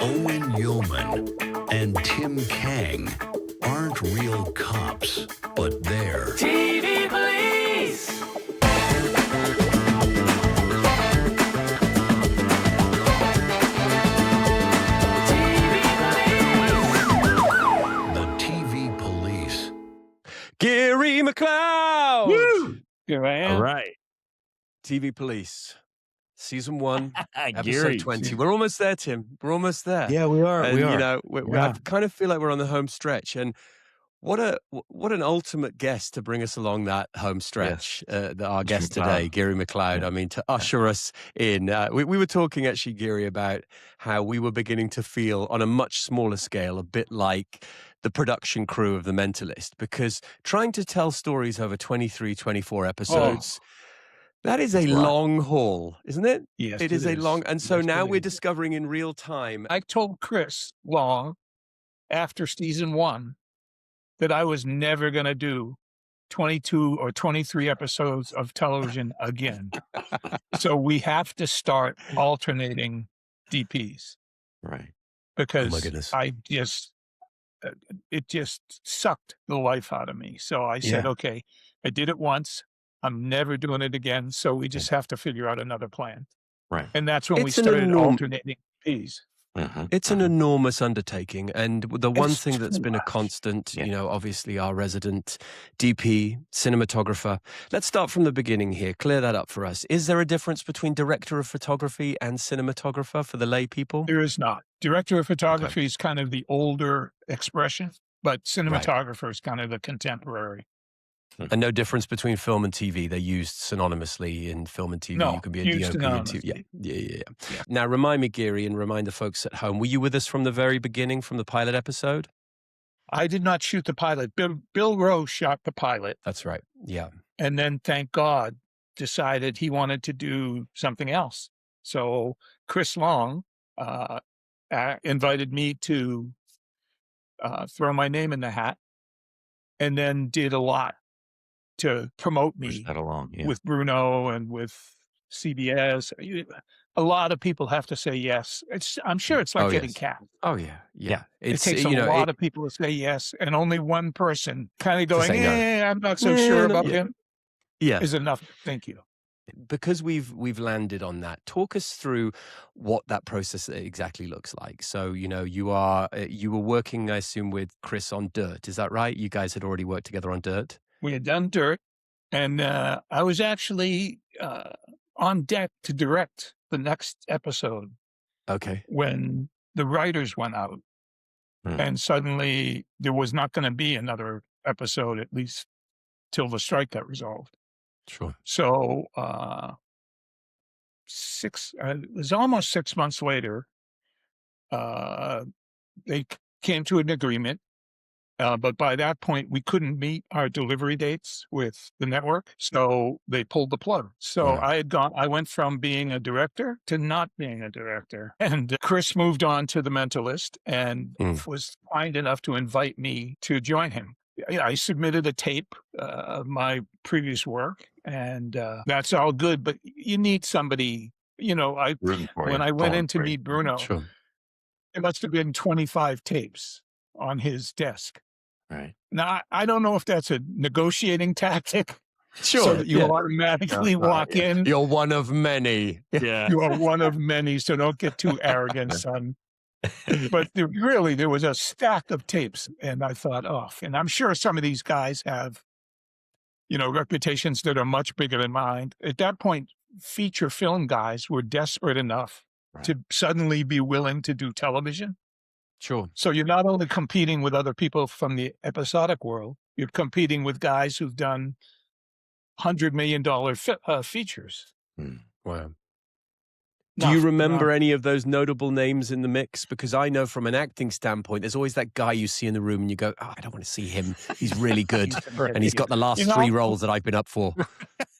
Owain Yeoman and Tim Kang aren't real cops, but they're TV police! the TV police. Gary McLeod! Woo! Here I am. All right. TV Police. Season 1, Gary. episode 20. We're almost there, Tim. We're almost there. Yeah, we are. And, we are. you know, I Yeah. kind of feel like we're on the home stretch. And what an ultimate guest to bring us along that home stretch. Our guest today, Gary McLeod. Yeah. I mean, to usher us in. We were talking actually, Gary, about how we were beginning to feel on a much smaller scale, a bit like the production crew of The Mentalist, because trying to tell stories over 23, 24 episodes, that is a long haul, isn't it? Yes, It is a long, and so Yes, now it we're is. discovering in real time. I told Chris Long after season 1 that I was never going to do 22 or 23 episodes of television again. So we have to start alternating DPs Right. because goodness. it just sucked the life out of me. So I said, okay, I did it once. I'm never doing it again. So we just have to figure out another plan. Right. And that's when we It's an started enorm- alternating DPs. It's an enormous undertaking. And the one It's thing that's too been a much. constant, Yeah. you know, obviously our resident DP, cinematographer. Let's start from the beginning here. Clear that up for us. Is there a difference between director of photography and cinematographer for the lay people? There is not. Director of photography is kind of the older expression, but cinematographer is kind of the contemporary. And no difference between film and TV. They're used synonymously in film and TV. No, you can be a used DOP and TV. synonymously. Yeah. Now, remind me, Gary, and remind the folks at home, were you with us from the very beginning, from the pilot episode? I did not shoot the pilot. Bill Rowe shot the pilot, That's right. Yeah. and then, thank God, decided he wanted to do something else. So Chris Long invited me to throw my name in the hat, and then did a lot to promote Push me that along. Yeah. with Bruno and with CBS. A lot of people have to say yes. I'm sure it's like getting cast. Oh, yeah. Yeah. It It's, takes you a know, lot of people to say yes, and only one person kind of going, say no. I'm not so sure about Yeah. him, yeah. is enough. Thank you. Because we've landed on that, talk us through what that process exactly looks like. So, you know, you were working, I assume, with Chris on Dirt. Is that right? You guys had already worked together on Dirt? We had done Dirt, and I was actually on deck to direct the next episode Okay. when the writers went out. And suddenly there was not going to be another episode, at least till the strike got resolved. Sure. So it was almost 6 months later, they came to an agreement. But by that point, we couldn't meet our delivery dates with the network. So they pulled the plug. So I went from being a director to not being a director. And Chris moved on to The Mentalist and was kind enough to invite me to join him. I submitted a tape of my previous work, and that's all good. But you need somebody, you know, when I went in to meet Bruno, Sure. it must have been 25 tapes on his desk. Right. Now, I don't know if that's a negotiating tactic. Sure. So that you automatically walk in. You're one of many. Yeah. You are one of many, so don't get too arrogant, son. But there was a stack of tapes, and I thought, and I'm sure some of these guys have, you know, reputations that are much bigger than mine. At that point, feature film guys were desperate enough to suddenly be willing to do television. Sure. So you're not only competing with other people from the episodic world, you're competing with guys who've done $100 million features. Wow. Do you remember any of those notable names in the mix? Because I know from an acting standpoint, there's always that guy you see in the room and you go, I don't want to see him. He's really good. And he's got the last 3 roles that I've been up for.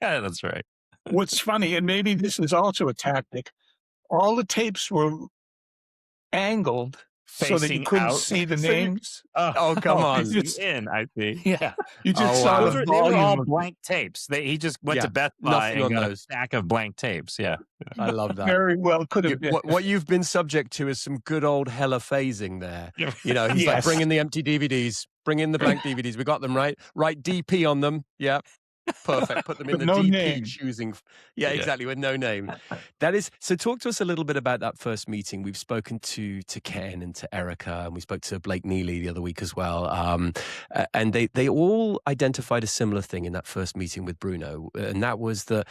Yeah, that's right. What's funny, and maybe this is also a tactic, all the tapes were angled so that you facing couldn't out. see the So you- names. Oh, come on. It's- in, I see. Yeah, you just Oh, saw wow. the They were all volume. of- blank tapes. He just went Yeah, to Best Buy nothing and on got a those. stack of blank tapes. Yeah. I love that. Very well could have been. What you've been subject to is some good old hella phasing there. You know, he's like, Yes. bring in the empty DVDs, bring in the blank DVDs. We got them, right? Write DP on them. Yeah. Perfect. Put them in With the no DP name. choosing. Yeah. Yeah, exactly. With no name. That is. So talk to us a little bit about that first meeting. We've spoken to Ken and to Erica, and we spoke to Blake Neely the other week as well. And they all identified a similar thing in that first meeting with Bruno. And that was that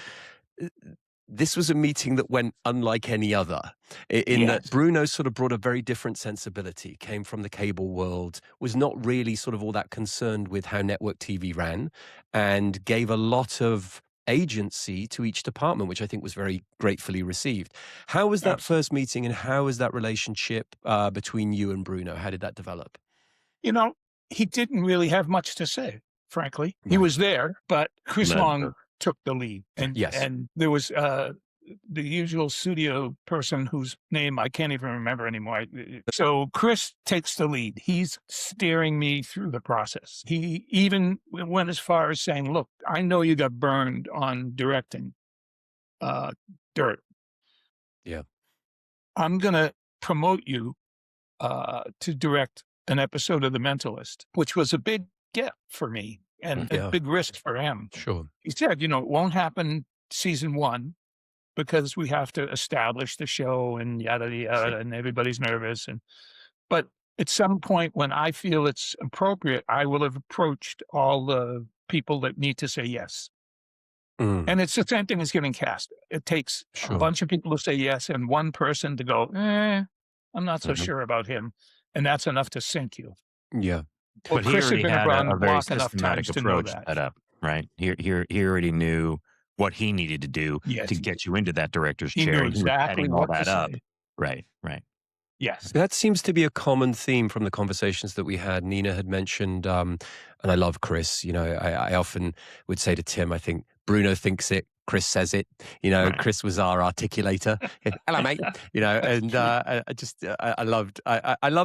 this was a meeting that went unlike any other, in that Bruno sort of brought a very different sensibility, came from the cable world, was not really sort of all that concerned with how network TV ran, and gave a lot of agency to each department, which I think was very gratefully received. How was that first meeting, and how was that relationship between you and Bruno? How did that develop? You know, he didn't really have much to say, frankly. He was there, but Chris Long took the lead. And and there was the usual studio person whose name I can't even remember anymore. So Chris takes the lead. He's steering me through the process. He even went as far as saying, look, I know you got burned on directing Dirt. Yeah. I'm going to promote you to direct an episode of The Mentalist, which was a big get for me and a big risk for him. Sure. He said, you know, it won't happen season 1 because we have to establish the show and yada, yada, and everybody's nervous. But at some point when I feel it's appropriate, I will have approached all the people that need to say yes. And it's the same thing as getting cast. It takes a bunch of people to say yes and one person to go, I'm not so sure about him. And that's enough to sink you. Yeah. Well, But he Chris already been had around a the very block enough systematic times to know approach that. set up, right? He already knew what he needed to do to get you into that director's He chair. knew He was exactly setting all what to that up. say. Right. Yes. That seems to be a common theme from the conversations that we had. Nina had mentioned, and I love Chris. You know, I often would say to Tim, I think Bruno thinks it, Chris says it. You know, Chris was our articulator. Hello, mate. You know, and I loved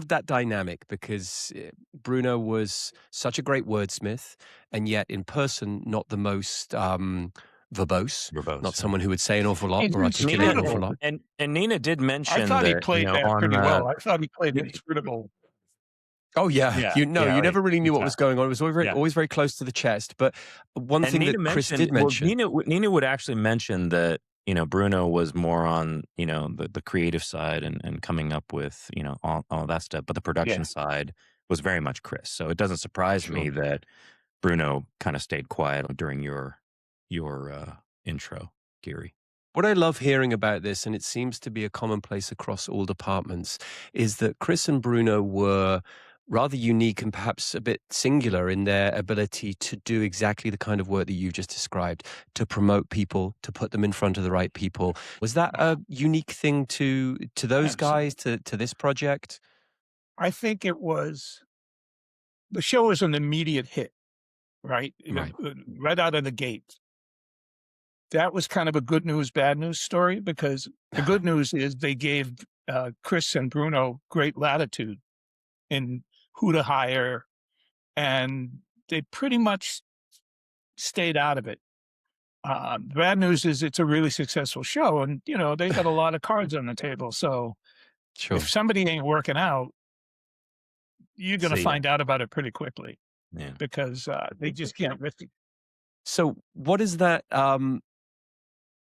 that dynamic because Bruno was such a great wordsmith, and yet in person, not the most verbose, not someone who would say an awful lot or articulate an awful lot. And Nina did mention I thought he that, played that on pretty well. I thought he played inscrutable. Oh yeah, you never really knew what was going on. It was always very close to the chest. But one thing that Chris did mention, Nina would actually mention that Bruno was more on the creative side and coming up with all that stuff, but the production side was very much Chris. So it doesn't surprise me that Bruno kind of stayed quiet during your intro, Gary. What I love hearing about this, and it seems to be a commonplace across all departments, is that Chris and Bruno were rather unique and perhaps a bit singular in their ability to do exactly the kind of work that you've just described, to promote people, to put them in front of the right people. Was that a unique thing to those guys, to this project? I think it was. The show was an immediate hit, right? Right out of the gate. That was kind of a good news, bad news story, because the good news is they gave Chris and Bruno great latitude in who to hire, and they pretty much stayed out of it. The bad news is it's a really successful show, and they got a lot of cards on the table. So if somebody ain't working out, you're going to find out about it pretty quickly, because they just can't risk it. So what is that?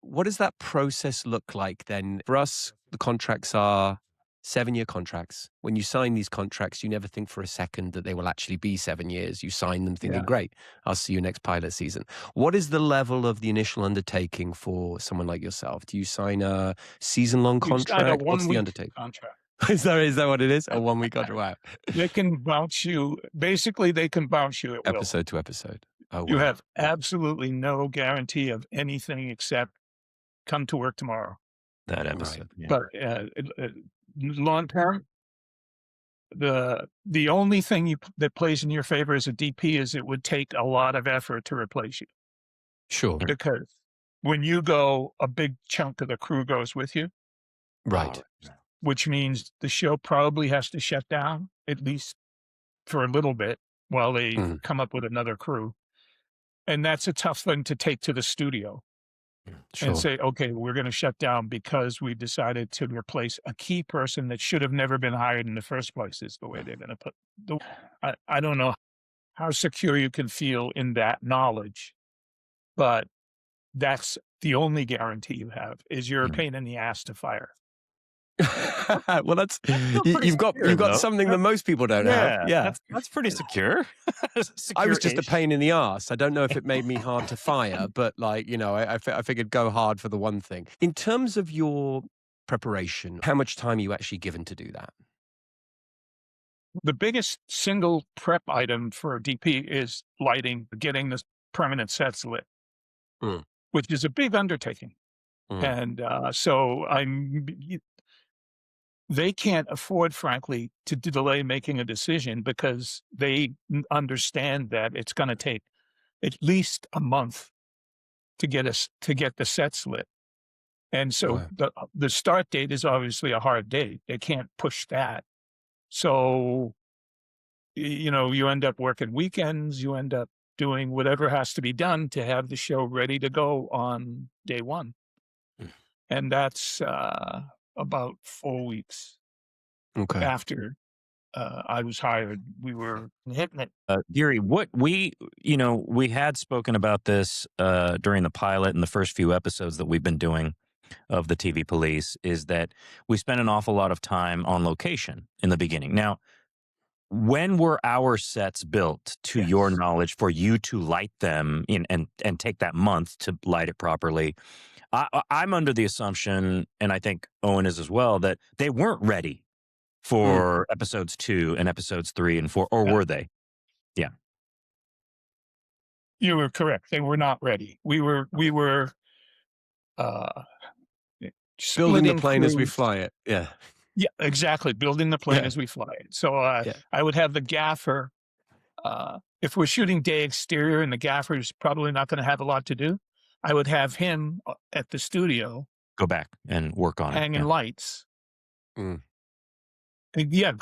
What does that process look like then? For us, the contracts are 7-year contracts. When you sign these contracts, you never think for a second that they will actually be 7 years. You sign them thinking, great, I'll see you next pilot season. What is the level of the initial undertaking for someone like yourself? Do you sign a season-long contract? What's the undertaking? Contract. Is that what it is? A 1-week contract? Wow. They can bounce you. Basically, they can bounce you at will. Episode to episode. Oh, wow. You have absolutely no guarantee of anything except come to work tomorrow. That episode. But long term, the only thing that plays in your favor as a DP is it would take a lot of effort to replace you. Sure. Because when you go, a big chunk of the crew goes with you. Right. which means the show probably has to shut down, at least for a little bit, while they come up with another crew. And that's a tough thing to take to the studio and say, okay, we're going to shut down because we decided to replace a key person that should have never been hired in the first place, is the way they're going to put the. I don't know how secure you can feel in that knowledge, but that's the only guarantee you have is you're a pain in the ass to fire. Well, you've got something that most people don't have. Yeah, that's pretty secure. I was just a pain in the ass. I don't know if it made me hard to fire, but I figured go hard for the one thing. In terms of your preparation, how much time are you actually given to do that? The biggest single prep item for DP is lighting, getting the permanent sets lit, which is a big undertaking. And so they can't afford, frankly, to delay making a decision because they understand that it's going to take at least a month to get the sets lit. And so the start date is obviously a hard date. They can't push that. So, you end up working weekends, you end up doing whatever has to be done to have the show ready to go on day one. And that's about 4 weeks after I was hired. We were hitting it. Geary, what we had spoken about this during the pilot and the first few episodes that we've been doing of the TV Police, is that we spent an awful lot of time on location in the beginning. Now, when were our sets built, to your knowledge, for you to light them and take that month to light it properly? I'm under the assumption, and I think Owen is as well, that they weren't ready for episodes 2 and episodes 3 and 4, or were they? Yeah. You were correct. They were not ready. We were building the plane as we fly it. Yeah. Yeah, exactly. Building the plane as we fly it. So I would have the gaffer. If we're shooting day exterior and the gaffer is probably not going to have a lot to do, I would have him at the studio. Go back and work on hanging lights. Go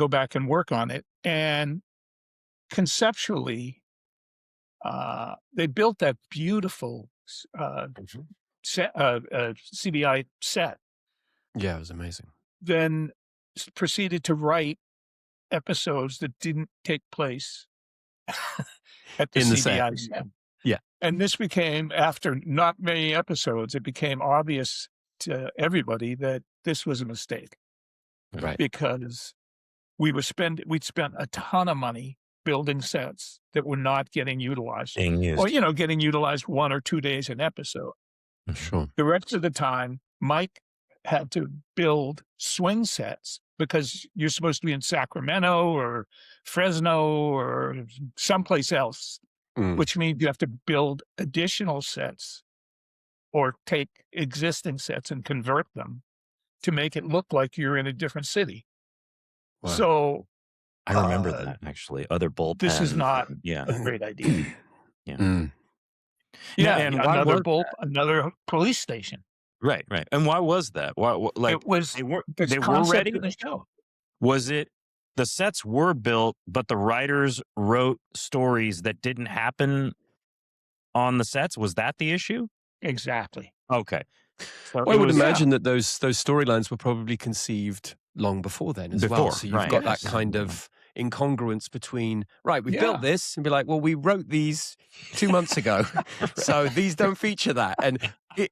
back and work on it. And conceptually, they built that beautiful CBI set. Yeah, it was amazing. Then proceeded to write episodes that didn't take place at the CBI set. Yeah. And this became, after not many episodes, it became obvious to everybody that this was a mistake. Right. Because we'd spent a ton of money building sets that were not getting utilized. Or, getting utilized 1 or 2 days an episode. Sure. The rest of the time, Mike had to build swing sets because you're supposed to be in Sacramento or Fresno or someplace else, which means you have to build additional sets or take existing sets and convert them to make it look like you're in a different city. Wow. So I remember that, actually. Other bullpens. This is not a great idea. And another police station. Right. And why was that? Why, it was they were ready? The show. Was it the sets were built, but the writers wrote stories that didn't happen on the sets? Was that the issue? Exactly. Okay. So I would imagine that those storylines were probably conceived long before then as well. So you've got that kind of incongruence between, we built this, and be like, well, we wrote these 2 months ago, so these don't feature that. And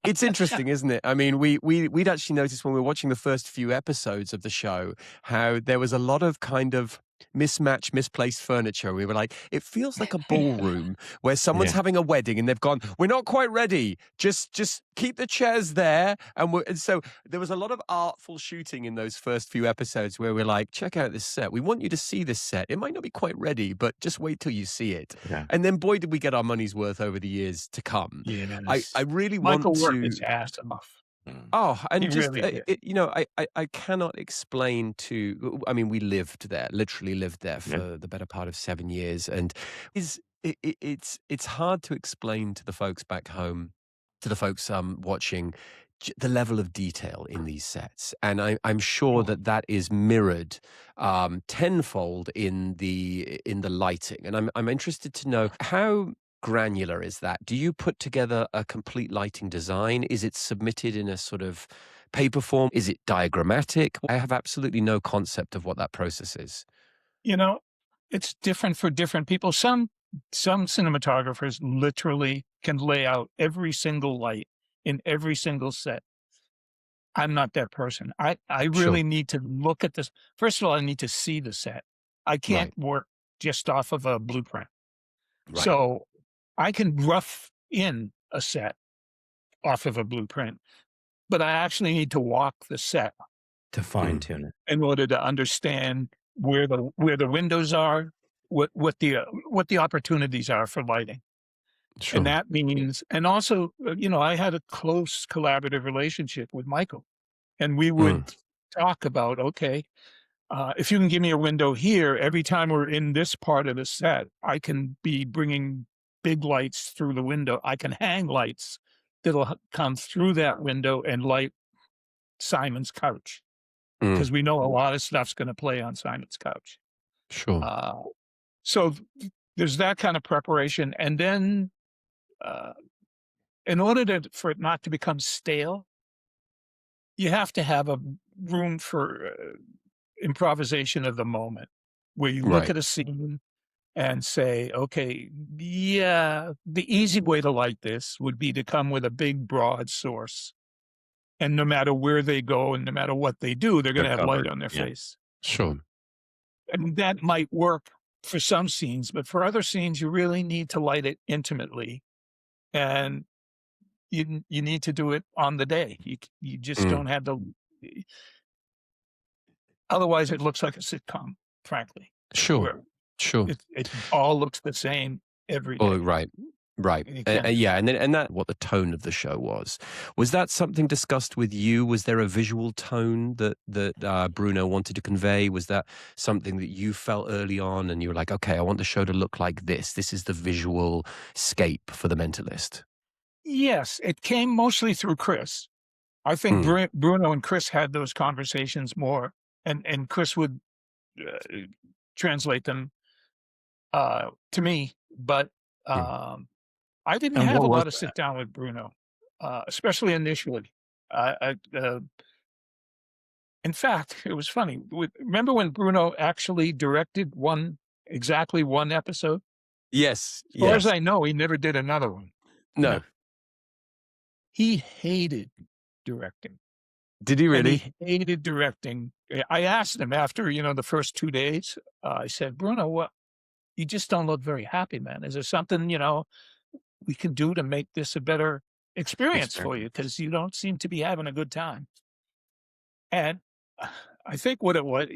it's interesting, isn't it? I mean, we'd actually noticed when we were watching the first few episodes of the show how there was a lot of kind of misplaced furniture. We were like, it feels like a ballroom where someone's having a wedding and they've gone, we're not quite ready. Just keep the chairs there. And so there was a lot of artful shooting in those first few episodes where we're like, check out this set. We want you to see this set. It might not be quite ready, but just wait till you see it. Yeah. And then, boy, did we get our money's worth over the years to come. Yes. I really Michael want to... worked his ass off. And he just, really I cannot explain we lived there, literally lived there for the better part of 7 years. And it's hard to explain to the folks back home, to the folks watching, the level of detail in these sets, and I'm sure that that is mirrored tenfold in the lighting. And I'm interested to know, how granular is that? Do you put together a complete lighting design? Is it submitted in a sort of paper form? Is it diagrammatic? I have absolutely no concept of what that process is. You know, it's different for different people. Some cinematographers literally can lay out every single light in every single set. I'm not that person. I Sure. really need to look at this. First of all, I need to see the set. I can't work just off of a blueprint. Right. So I can rough in a set off of a blueprint, but I actually need to walk the set To fine tune it. in order to understand where the windows are, what the opportunities are for lighting. Sure. And that means, and also, I had a close collaborative relationship with Michael, and we would talk about, okay, if you can give me a window here, every time we're in this part of the set, I can be bringing big lights through the window. I can hang lights that'll come through that window and light Simon's couch, because we know a lot of stuff's going to play on Simon's couch. Sure. So there's that kind of preparation. And then in order for it not to become stale, you have to have a room for improvisation of the moment, where you look at a scene and say, okay, yeah, the easy way to light this would be to come with a big, broad source. And no matter where they go and no matter what they do, they're going to have light on their face. Sure. And that might work for some scenes, but for other scenes, you really need to light it intimately. And you need to do it on the day. You just don't have the... Otherwise, it looks like a sitcom, frankly. Sure. Sure. It all looks the same every day. Oh, right. Yeah, and that what the tone of the show was. Was that something discussed with you? Was there a visual tone that Bruno wanted to convey? Was that something that you felt early on, and you were like, okay, I want the show to look like this. This is the visual scape for The Mentalist. Yes, it came mostly through Chris. I think Bruno and Chris had those conversations more, and Chris would translate them to me, but I didn't have a lot of sit down with Bruno, especially initially. In fact, it was funny. Remember when Bruno actually directed exactly one episode? Yes. As far as I know, he never did another one. No. He hated directing. Did he really? And he hated directing. I asked him after, the first 2 days, I said, Bruno, what? You just don't look very happy, man. Is there something, we can do to make this a better experience for you? Because you don't seem to be having a good time. And I think what it was,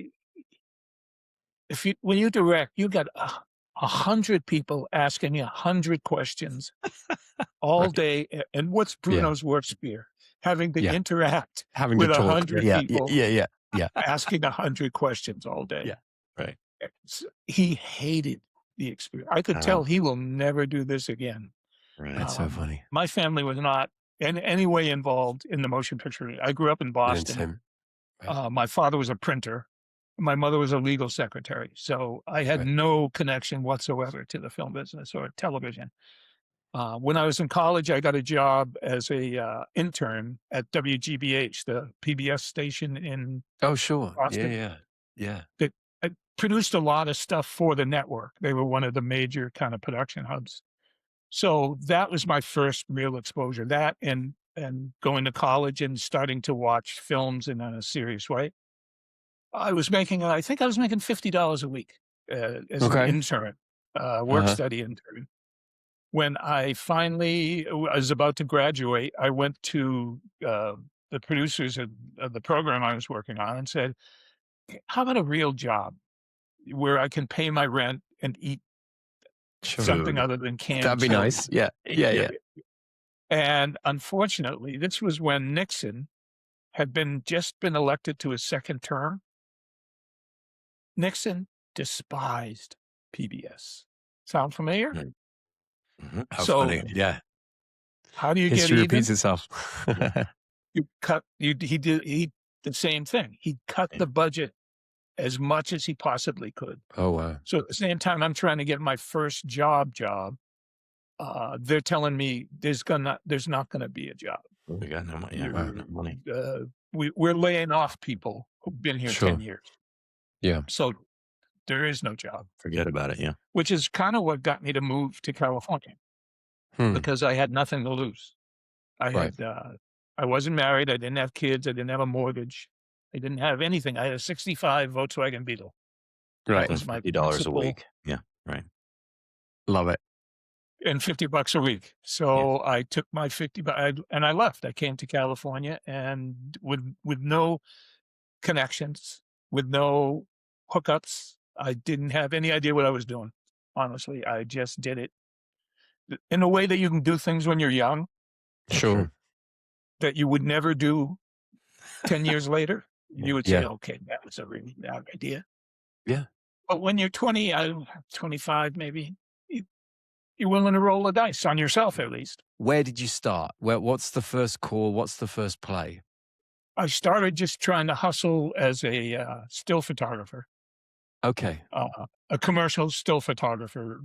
when you direct, you got 100 people asking you 100 questions all day. And what's Bruno's worst fear? Having to interact with 100 people asking 100 questions all day. Yeah, right. He hated the experience. I could tell he will never do this again. Right. That's so funny. My family was not in any way involved in the motion picture. I grew up in Boston. Right. My father was a printer. My mother was a legal secretary. So I had no connection whatsoever to the film business or television. When I was in college, I got a job as a intern at WGBH, the PBS station in Boston. Yeah. I produced a lot of stuff for the network. They were one of the major kind of production hubs. So that was my first real exposure. That and going to college and starting to watch films in a serious way. I think I was making $50 a week as an intern, work study intern. When I finally was about to graduate, I went to the producers of the program I was working on and said, how about a real job where I can pay my rent and eat something other than canned That'd be food? nice. Yeah. And unfortunately, this was when Nixon had just been elected to his second term. Nixon despised PBS. Sound familiar? How funny. Yeah. How do you History get repeats even? itself. he did the same thing. He cut the budget as much as he possibly could. Oh, wow. So at the same time, I'm trying to get my first job. They're telling me there's not gonna be a job. We got no money. Yeah, no money. We're laying off people who've been here 10 years. Yeah. So there is no job. Forget about it. Yeah. Which is kind of what got me to move to California because I had nothing to lose. I wasn't married. I didn't have kids. I didn't have a mortgage. I didn't have anything. I had a 65 Volkswagen Beetle. Right. That was my $50 a week. Yeah. Right. Love it. And $50 a week. So I took my 50 and I left. I came to California and with no connections, with no hookups. I didn't have any idea what I was doing. Honestly, I just did it in a way that you can do things when you're young. Sure. That you would never do 10 years later. You would say, okay, that was a really bad idea. Yeah. But when you're 20, 25 maybe, you're willing to roll the dice on yourself at least. Where did you start? What's the first call? What's the first play? I started just trying to hustle as a still photographer. Okay. A commercial still photographer,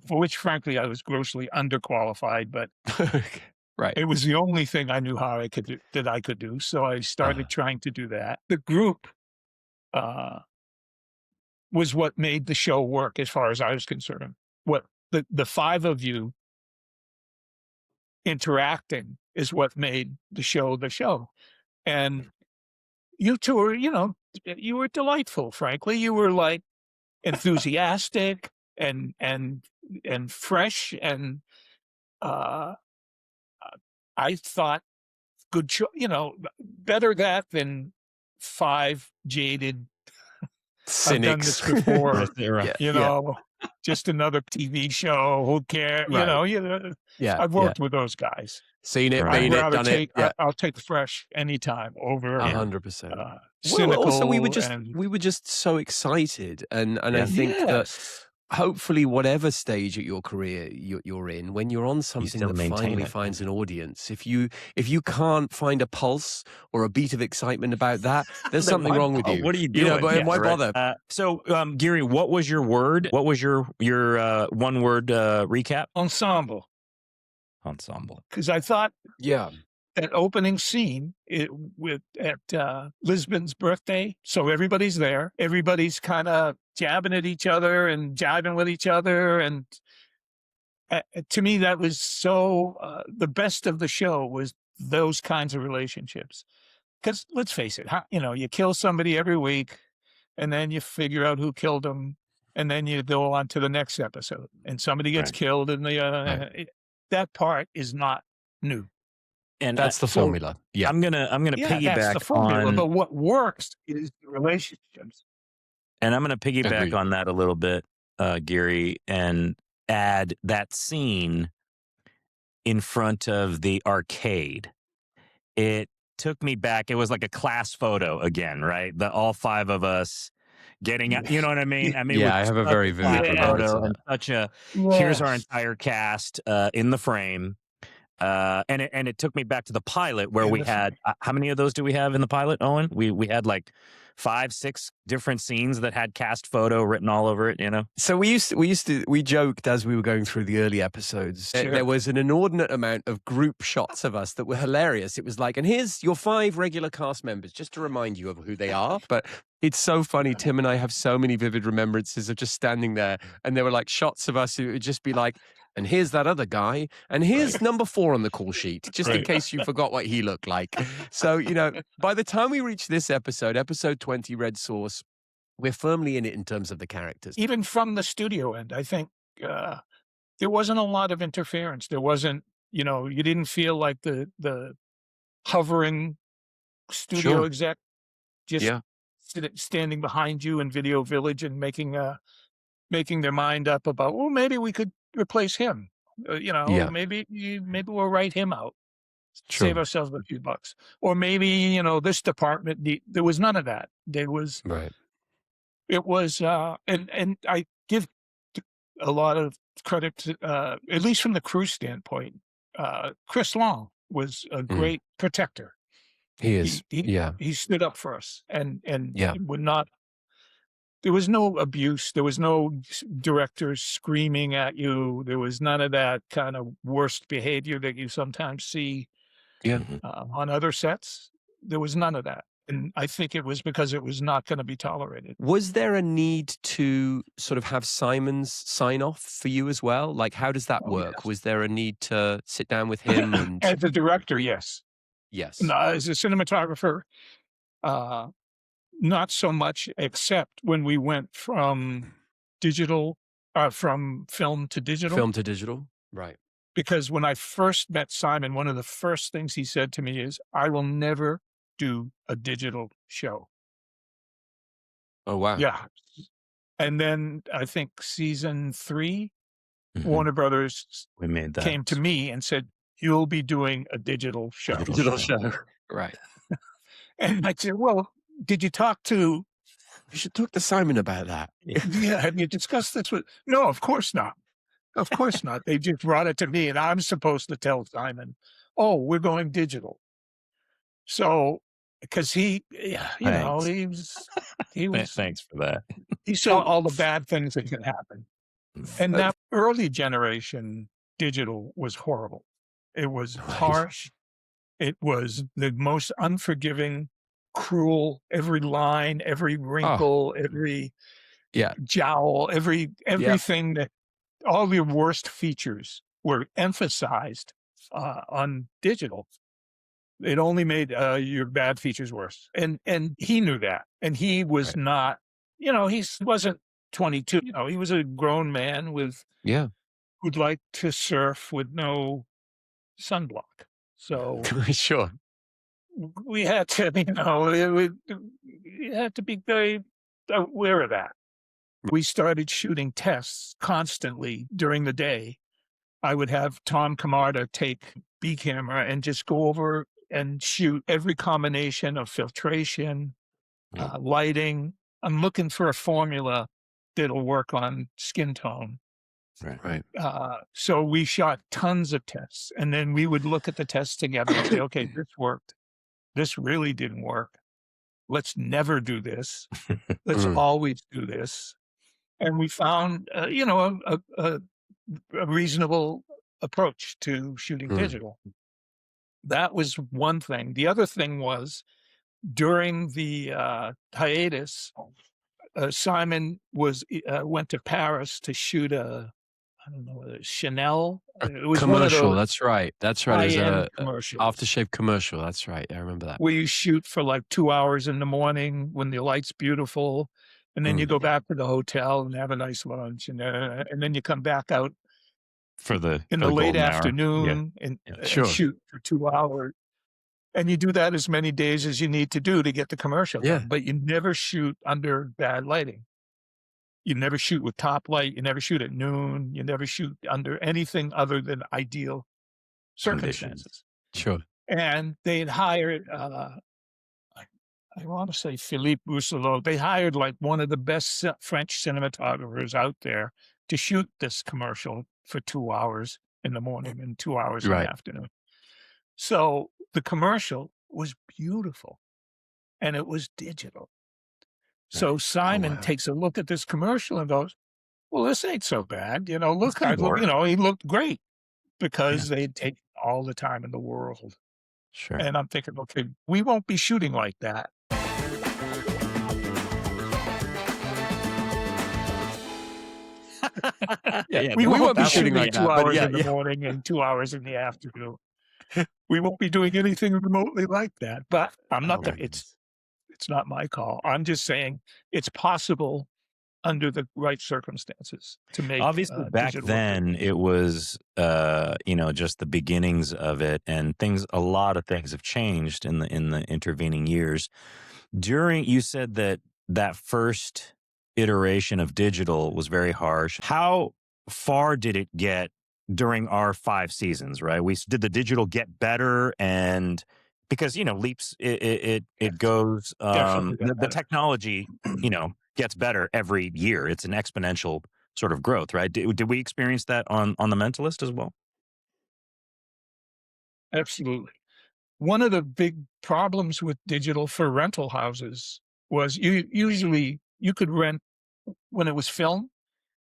for which, frankly, I was grossly underqualified, but right. It was the only thing I knew I could do. So I started trying to do that. The group was what made the show work as far as I was concerned. What the five of you interacting is what made the show. And you two were, you were delightful, frankly. You were like enthusiastic and fresh. And I thought good show, better that than five jaded cynics. I've done this before, just another TV show. Who cares? Right. I've worked with those guys. Seen it, made it, done it. Yeah. I'll take the fresh anytime over 100%. cynical. Also, we were just so excited, and I think that hopefully, whatever stage of your career you're in, when you're on something that finally finds an audience, if you can't find a pulse or a beat of excitement about that, there's something wrong with you. What are you doing? Why bother? So, Gary, what was your word? What was your one word recap? Ensemble. Because I thought, that opening scene at Lisbon's birthday. So everybody's there. Everybody's kind of jabbing at each other and jiving with each other. And to me, that was so the best of the show was those kinds of relationships. Because let's face it, you kill somebody every week and then you figure out who killed them. And then you go on to the next episode and somebody gets killed. And that part is not new. And that's the formula. Yeah, I'm gonna piggyback that's the formula, on. But what works is the relationships. And I'm gonna piggyback on that a little bit, Gary, and add that scene in front of the arcade. It took me back. It was like a class photo again, right? All five of us getting out. You know what I mean? I I have a very vivid photo and such a. Here's our entire cast in the frame. And it took me back to the pilot where we had how many of those do we have in the pilot, Owen? We had like 5, 6 different scenes that had cast photo written all over it, So we joked as we were going through the early episodes. Sure. There was an inordinate amount of group shots of us that were hilarious. It was like, and here's your 5 regular cast members, just to remind you of who they are. But it's so funny. Tim and I have so many vivid remembrances of just standing there, and there were like shots of us who would just be like, and here's that other guy, and here's number 4 on the call sheet, just in case you forgot what he looked like. So, by the time we reach this episode 20, Red Sauce, we're firmly in it in terms of the characters. Even from the studio end, I think there wasn't a lot of interference. There wasn't, you didn't feel like the hovering studio exec just standing behind you in Video Village and making their mind up about, well, maybe we could replace him. Maybe we'll write him out. Save ourselves a few bucks. Or maybe, this department, there was none of that. There was, it was, and I give a lot of credit to, at least from the crew standpoint, Chris Long was a great protector. He is. Yeah. He stood up for us and Yeah. would not. There was no abuse. There was no directors screaming at you. There was none of that kind of worst behavior that you sometimes see Yeah. on other sets. There was none of that. And I think it was because it was not going to be tolerated. Was there a need to sort of have Simon's sign off for you as well? Like, how does that work? Yes. Was there a need to sit down with him? And As a director, yes. yes. No, as a cinematographer, not so much, except when we went from digital, from film to digital. Film to digital, right. Because when I first met Simon, one of the first things he said to me is, I will never do a digital show. Oh, wow. Yeah. And then I think season 3, Warner Brothers we made that. came to me and said, you'll be doing a digital show. Digital show. Right. And I said, well, did you talk to... You should talk to Simon about that. Yeah, have you discussed this with... No, of course not. Of course not. They just brought it to me, and I'm supposed to tell Simon, oh, we're going digital. So, because he, you know, he was... Thanks for that. He saw all the bad things that could happen. And that early generation digital was horrible. It was harsh. It was the most unforgiving, cruel, every line, every wrinkle, every jowl, everything that all the worst features were emphasized on digital. It only made your bad features worse. And he knew that. And he was not, you know, he wasn't 22. You know, he was a grown man with who'd like to surf with no sunblock. So sure. We had to, you know, we had to be very aware of that. We started shooting tests constantly during the day. I would have Tom Camarda take B camera and just go over and shoot every combination of filtration, lighting. I'm looking for a formula that'll work on skin tone. Right. So we shot tons of tests, and then we would look at the tests together and say, okay, this worked. This really didn't work. Let's never do this. Let's always do this. And we found, you know, a reasonable approach to shooting digital. That was one thing. The other thing was during the hiatus, Simon went to Paris to shoot a Chanel. It was commercial. One of those that's right. That's right. It was a commercials. aftershave commercial. That's right. I remember that. Where you shoot for like 2 hours in the morning when the light's beautiful, and then you go back to the hotel and have a nice lunch, and then you come back out in the late afternoon and shoot for 2 hours. And you do that as many days as you need to do to get the commercial done. But you never shoot under bad lighting. You never shoot with top light. You never shoot at noon. You never shoot under anything other than ideal circumstances. Sure. And they had hired, I want to say Philippe Rousselot. They hired like one of the best French cinematographers out there to shoot this commercial for 2 hours in the morning and 2 hours in the afternoon. So the commercial was beautiful, and it was digital. So Simon takes a look at this commercial and goes, well, this ain't so bad. You know, look, you know, he looked great because they'd taken all the time in the world. Sure. And I'm thinking, okay, we won't be shooting like that. We won't be shooting like 2 hours in the morning and 2 hours in the afternoon. We won't be doing anything remotely like that. But I'm not it's not my call. I'm just saying it's possible under the right circumstances to make. Obviously, back then it was, you know, just the beginnings of it, and a lot of things have changed in the intervening years. You said that first iteration of digital was very harsh. How far did it get during our 5 seasons? Right, did the digital get better? And because, you know, leaps, it goes, the technology, you know, gets better every year. It's an exponential sort of growth, right? Did we experience that on The Mentalist as well? Absolutely. one of the big problems with digital for rental houses was you could rent, when it was film,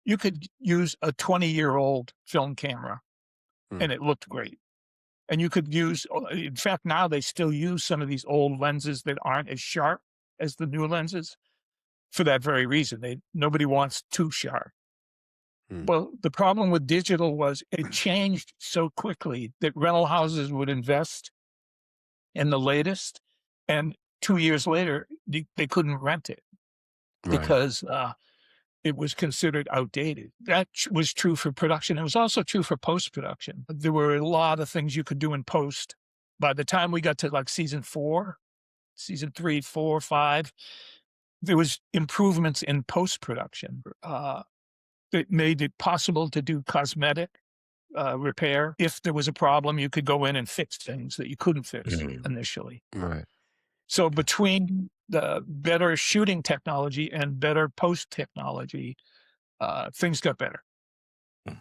you could use a 20-year-old film camera and it looked great. And you could use, in fact, now they still use some of these old lenses that aren't as sharp as the new lenses for that very reason. Nobody wants too sharp. Well, the problem with digital was it changed so quickly that rental houses would invest in the latest, and 2 years later, they couldn't rent it because it was considered outdated. That was true for production. It was also true for post-production. There were a lot of things you could do in post. By the time we got to like season 4, season 3, 4, 5, there was improvements in post-production that made it possible to do cosmetic repair. If there was a problem, you could go in and fix things that you couldn't fix initially. Right. So between the better shooting technology and better post technology, things got better.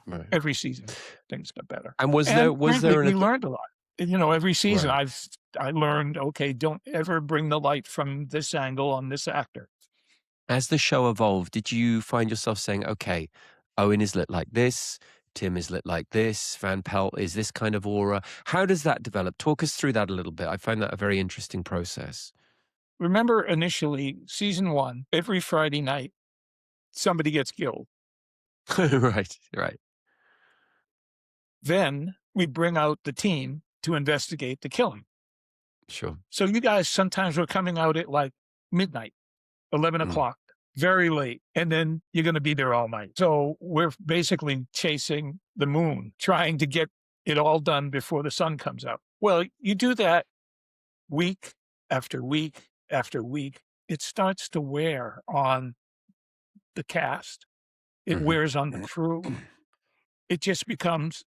Right. Every season, things got better. And was there we learned a lot. You know, every season I learned, okay, don't ever bring the light from this angle on this actor. As the show evolved, did you find yourself saying, okay, Owen is lit like this, Tim is lit like this, Van Pelt is this kind of aura? How does that develop? Talk us through that a little bit. I find that a very interesting process. Remember initially, season 1, every Friday night, somebody gets killed. Right. Then we bring out the team to investigate the killing. Sure. So you guys sometimes were coming out at like midnight, 11 o'clock, very late, and then you're going to be there all night. So we're basically chasing the moon, trying to get it all done before the sun comes out. Well, you do that week after week after week. It starts to wear on the cast. It wears on the crew. It just becomes,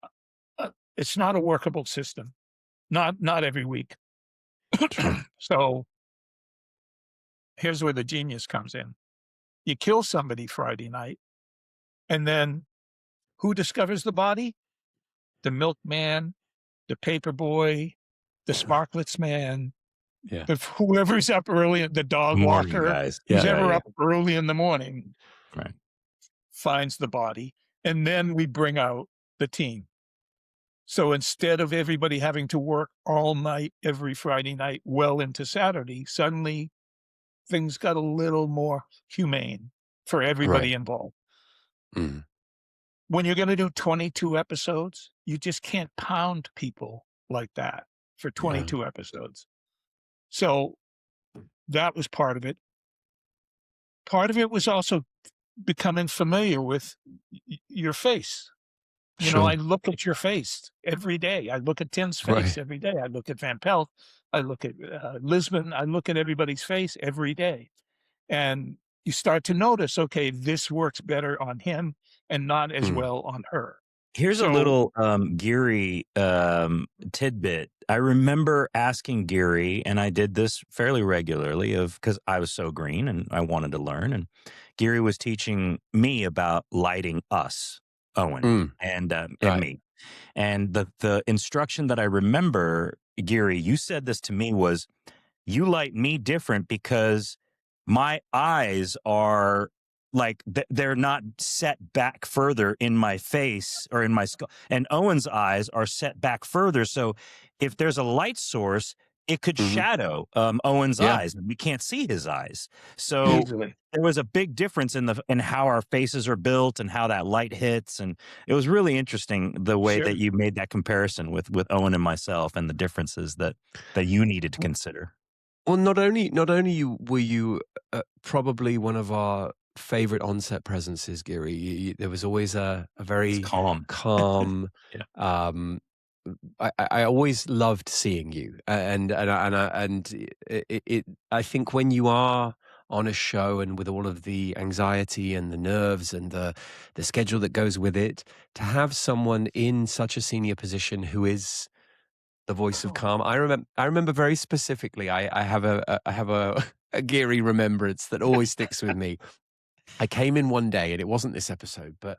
it's not a workable system. Not every week. So here's where the genius comes in. You kill somebody Friday night, and then who discovers the body? The milkman, the paper boy, the sparklets man, whoever's up early, the dog walker, who's ever up early in the morning, finds the body, and then we bring out the team. So instead of everybody having to work all night, every Friday night, well into Saturday, suddenly things got a little more humane for everybody involved. When you're going to do 22 episodes, you just can't pound people like that for 22 episodes. So that was part of it. Part of it was also becoming familiar with your face. You know, I look at your face every day. I look at Tim's face every day. I look at Van Pelt. I look at Lisbon. I look at everybody's face every day. And you start to notice, okay, this works better on him and not as well on her. Here's a little Geary tidbit. I remember asking Geary, and I did this fairly regularly because I was so green and I wanted to learn. And Geary was teaching me about lighting us, Owen, and me. And the instruction that I remember, Geary, you said this to me was, you light me different because my eyes are like, they're not set back further in my face or in my skull. And Owen's eyes are set back further. So if there's a light source, it could shadow Owen's eyes. We can't see his eyes. So there was a big difference in how our faces are built and how that light hits. And it was really interesting the way that you made that comparison with Owen and myself and the differences that you needed to consider. Well, not only were you probably one of our favorite on-set presences, Geary. There was always a very calm. I always loved seeing you, and I think when you are on a show and with all of the anxiety and the nerves and the schedule that goes with it, to have someone in such a senior position who is the voice of calm. I remember very specifically. I have a Geary remembrance that always sticks with me. I came in one day, and it wasn't this episode, but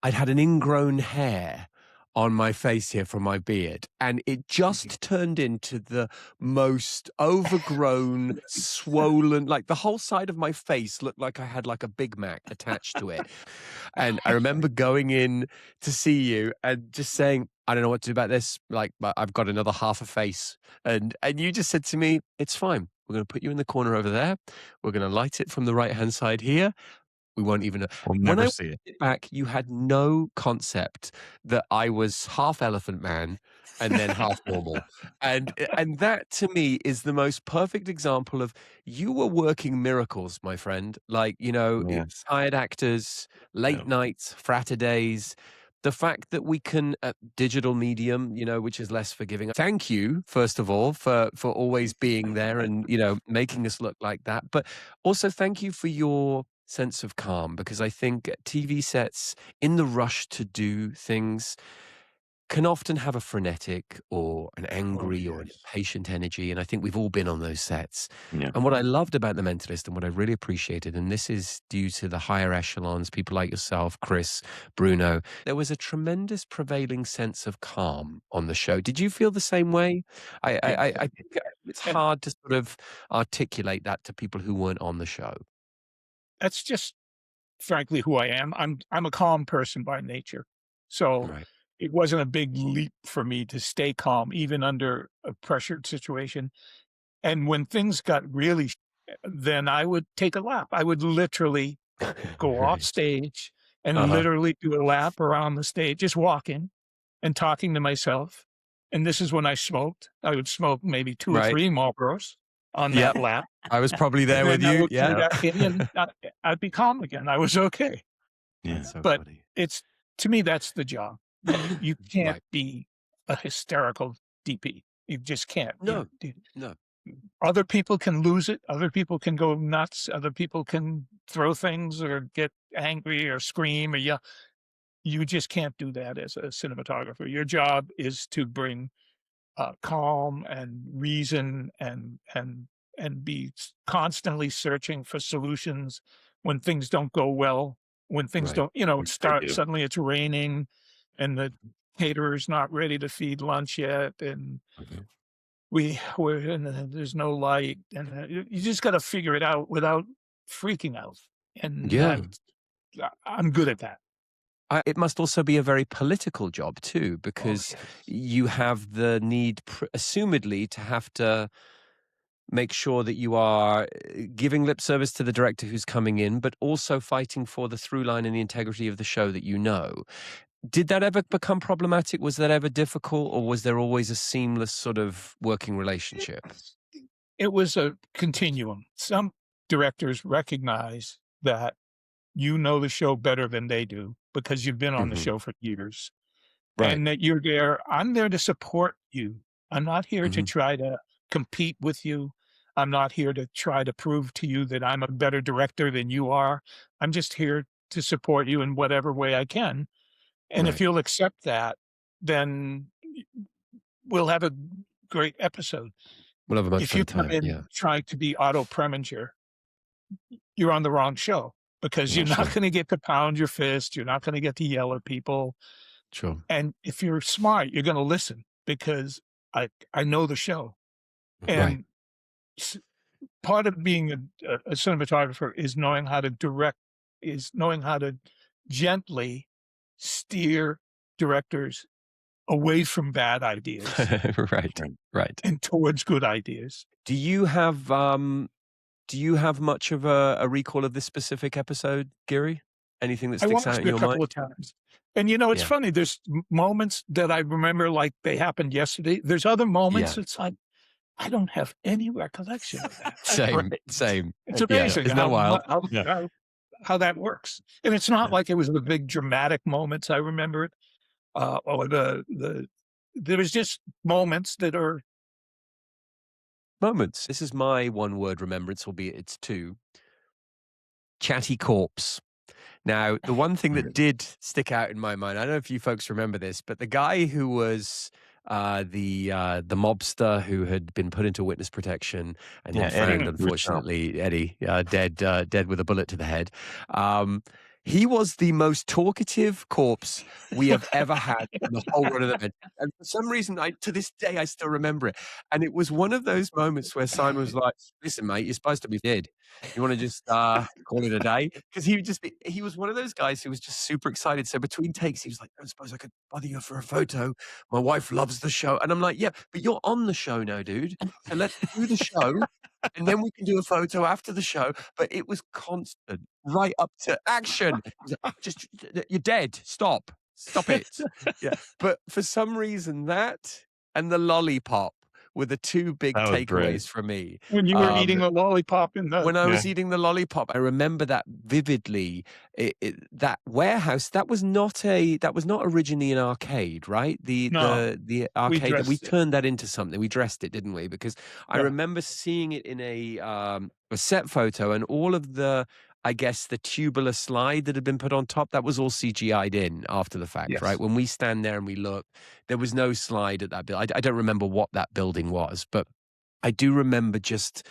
I'd had an ingrown hair on my face here from my beard, and it just turned into the most overgrown, swollen, like the whole side of my face looked like I had like a Big Mac attached to it. And I remember going in to see you and just saying, I don't know what to do about this. Like, I've got another half a face. And you just said to me, it's fine. We're going to put you in the corner over there. We're going to light it from the right-hand side here. We won't even know. We'll When never I see it. went back, you had no concept that I was half Elephant Man and then half normal. And that to me is the most perfect example of you were working miracles, my friend. Like, you know, Yes. tired actors, late nights, Saturdays. The fact that we can, at digital medium, you know, which is less forgiving. Thank you, first of all, for always being there and, you know, making us look like that. But also thank you for your sense of calm, because I think TV sets, in the rush to do things, can often have a frenetic or an angry or an impatient energy. And I think we've all been on those sets. Yeah. And what I loved about The Mentalist and what I really appreciated, and this is due to the higher echelons, people like yourself, Chris, Bruno, there was a tremendous prevailing sense of calm on the show. Did you feel the same way? I think it's hard to sort of articulate that to people who weren't on the show. That's just frankly who I am. I'm a calm person by nature. So Right. it wasn't a big leap for me to stay calm, even under a pressured situation. And when things got really, then I would take a lap. I would literally go off Right. stage and Uh-huh. literally do a lap around the stage, just walking and talking to myself. And this is when I smoked. I would smoke maybe 2 or Right. 3 Marlboros on Yep. that lap. I was probably there And with then I you. would come Yeah. back in and I'd be calm again. I was okay. Yeah. That's so But funny. it's, to me, that's the job. You can't Right. be a hysterical DP. You just can't. No. No. Other people can lose it. Other people can go nuts. Other people can throw things or get angry or scream or yell. You just can't do that as a cinematographer. Your job is to bring calm and reason and be constantly searching for solutions when things don't go well. When things Right. don't, you know, Which they start do. suddenly it's raining and the caterer's not ready to feed lunch yet, and Mhm. we're in there's no light, and you just got to figure it out without freaking out. And Yeah. I'm good at that. It must also be a very political job too, because you have the need, assumedly, to have to make sure that you are giving lip service to the director who's coming in, but also fighting for the through line and the integrity of the show that you know. Did that ever become problematic? Was that ever difficult, or was there always a seamless sort of working relationship? It was a continuum. Some directors recognize that you know the show better than they do because you've been on the Mhm. show for years, Right. and that you're there. I'm there to support you. I'm not here to Mhm. try to compete with you. I'm not here to try to prove to you that I'm a better director than you are. I'm just here to support you in whatever way I can. And if Right. you'll accept that, then we'll have a great episode. We'll have a much If you better come time. in Yeah. trying to be Otto Preminger, you're on the wrong show because Yeah, you're not sure. going to get to pound your fist. You're not going to get to yell at people. Sure. And if you're smart, you're going to listen because I know the show. Right. And part of being a cinematographer is knowing how to direct, is knowing how to gently steer directors away from bad ideas Right. Right. and towards good ideas. Do you have much of a recall of this specific episode, Giri? Anything that I sticks watched out it in a your couple mind? of times. And you know, it's Yeah. funny. There's moments that I remember like they happened yesterday. There's other moments Yeah. it's like, I don't have any recollection of that. Same. Same. It's Yeah. amazing Isn't that wild? how that works. And it's not like it was the big dramatic moments. I remember it. Or there was just moments that are Moments. This is my one word remembrance, albeit it's two. Chatty corpse. Now, the one thing that did stick out in my mind, I don't know if you folks remember this, but the guy who was the mobster who had been put into witness protection and then Yeah, Eddie found, unfortunately, Eddie, dead with a bullet to the head. He was the most talkative corpse we have ever had in the whole run of the event. And for some reason, to this day, I still remember it. And it was one of those moments where Simon was like, listen, mate, you're supposed to be dead. You want to just call it a day? Because he was one of those guys who was just super excited. So between takes, he was like, I don't suppose I could bother you for a photo. My wife loves the show. And I'm like, yeah, but you're on the show now, dude. So let's do the show. And then we can do a photo after the show. But it was constant, right up to action. Just, you're dead. Stop it. Yeah. But for some reason, that and the lollipop were the two big takeaways for me. When you were eating a lollipop when I was eating the lollipop, I remember that vividly. That warehouse, that was not originally an arcade, right? The arcade that we turned that into something. We dressed it, didn't we? Because I remember seeing it in a set photo, and all of the, I guess, the tubular slide that had been put on top, that was all CGI'd in after the fact, right? When we stand there and we look, there was no slide at that building. I don't remember what that building was, but I do remember just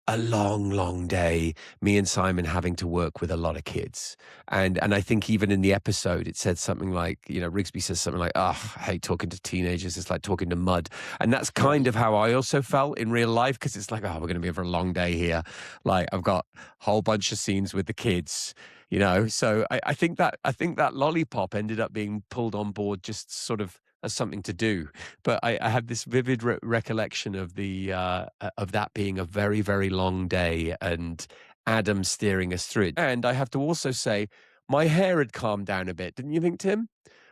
a long, long day, me and Simon having to work with a lot of kids. And I think even in the episode, it said something like, Rigsby says something like, I hate talking to teenagers. It's like talking to mud. And that's kind of how I also felt in real life, because it's like, we're going to be over a long day here. Like, I've got a whole bunch of scenes with the kids, So I think that lollipop ended up being pulled on board just sort of as something to do. But I have this vivid recollection of of that being a very, very long day and Adam steering us through it. And I have to also say, my hair had calmed down a bit, didn't you think, Tim?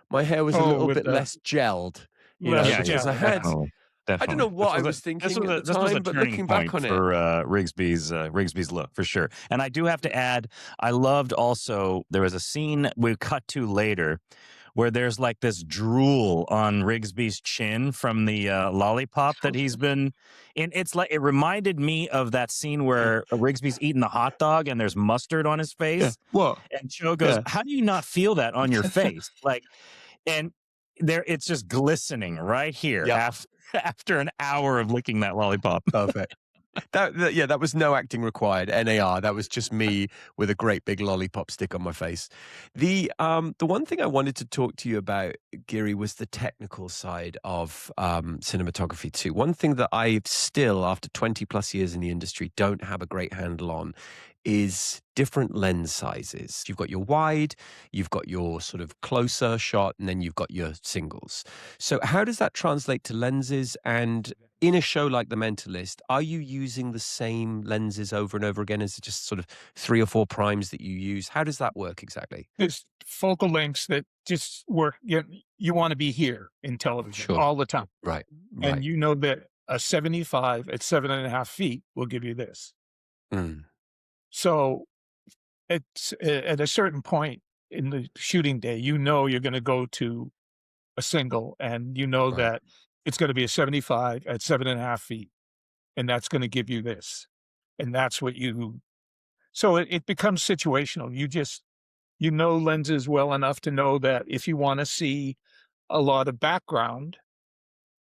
My hair was a little bit less gelled, because I had. Definitely. I don't know what I was thinking at the time, but looking back on it, for Rigsby's look, for sure. And I do have to add, I loved also, there was a scene we cut to later where there's like this drool on Rigsby's chin from the lollipop that he's been in. It's like, it reminded me of that scene where Rigsby's eating the hot dog and there's mustard on his face. Yeah. Whoa. And Joe goes, how do you not feel that on your face? And there, it's just glistening right here after an hour of licking that lollipop. Perfect. That was no acting required. NAR. That was just me with a great big lollipop stick on my face. The one thing I wanted to talk to you about, Giri, was the technical side of cinematography too. One thing that I still, after 20 plus years in the industry, don't have a great handle on is different lens sizes. You've got your wide, you've got your sort of closer shot, and then you've got your singles. So how does that translate to lenses? And in a show like The Mentalist, are you using the same lenses over and over again? Is it just sort of 3 or 4 primes that you use? How does that work exactly? There's focal lengths that just work. You want to be here in television all the time. Right. And you know that a 75 at 7.5 feet will give you this. Mm. So it's at a certain point in the shooting day, you're going to go to a single, and that it's going to be a 75 at 7.5 feet, and that's going to give you this. And that's what so it becomes situational. You know lenses well enough to know that if you want to see a lot of background,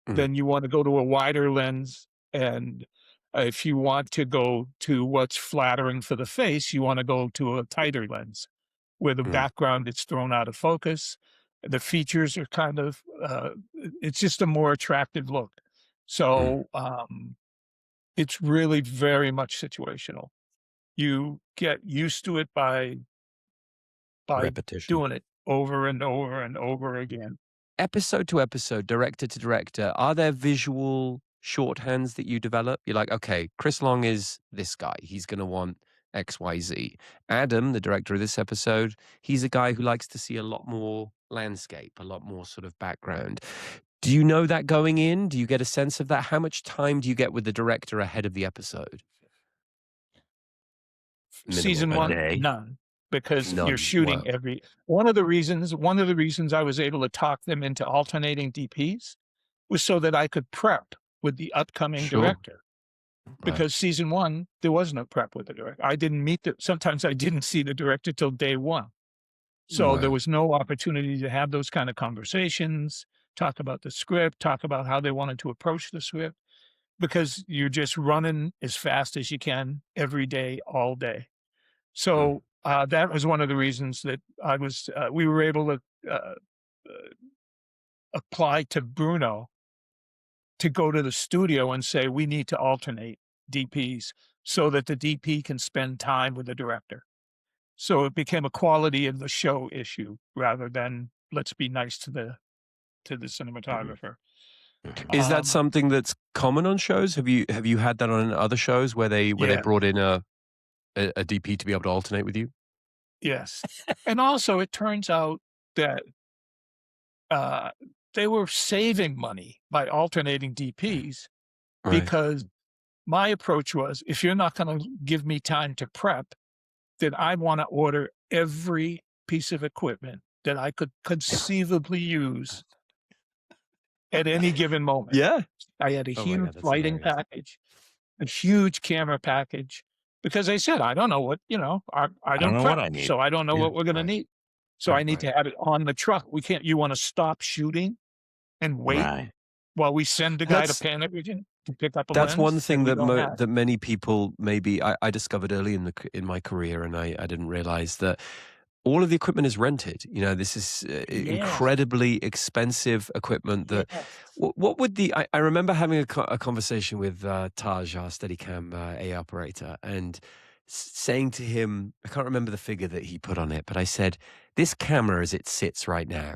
then you want to go to a wider lens. And if you want to go to what's flattering for the face, you want to go to a tighter lens where the background is thrown out of focus. The features are kind of, it's just a more attractive look. So it's really very much situational. You get used to it by repetition, doing it over and over and over again. Episode to episode, director to director, are there visual shorthands that you develop? You're like, okay, Chris Long is this guy. He's going to want XYZ. Adam, the director of this episode, he's a guy who likes to see a lot more landscape, a lot more sort of background. Do you know that going in? Do you get a sense of that? How much time do you get with the director ahead of the episode? Season 1, none. Because you're shooting one of the reasons I was able to talk them into alternating DPs was so that I could prep with the upcoming director. Because season 1, there was no prep with the director. I didn't sometimes I didn't see the director till day 1. So there was no opportunity to have those kind of conversations, talk about the script, talk about how they wanted to approach the script, because you're just running as fast as you can every day, all day. So That was one of the reasons that we were able to apply to Bruno to go to the studio and say, we need to alternate DPs so that the DP can spend time with the director. So it became a quality of the show issue rather than let's be nice to the cinematographer. Is that something that's common on shows? Have you had that on other shows where they brought in a DP to be able to alternate with you? Yes. And also it turns out that they were saving money by alternating DPs because my approach was, if you're not going to give me time to prep, then I want to order every piece of equipment that I could conceivably use at any given moment. Yeah. I had a huge lighting package, a huge camera package, because I said, I don't know what, I don't know what I need. So I don't know what we're going to need. So I need to have it on the truck. You want to stop shooting and wait while we send the guy to Panavision to pick up a lens? That's one thing that many people maybe I discovered early in my career, and I didn't realize that all of the equipment is rented. This is incredibly expensive equipment. That what would I remember having a conversation with Taj, our Steadicam A operator, and saying to him, I can't remember the figure that he put on it, but I said, this camera as it sits right now,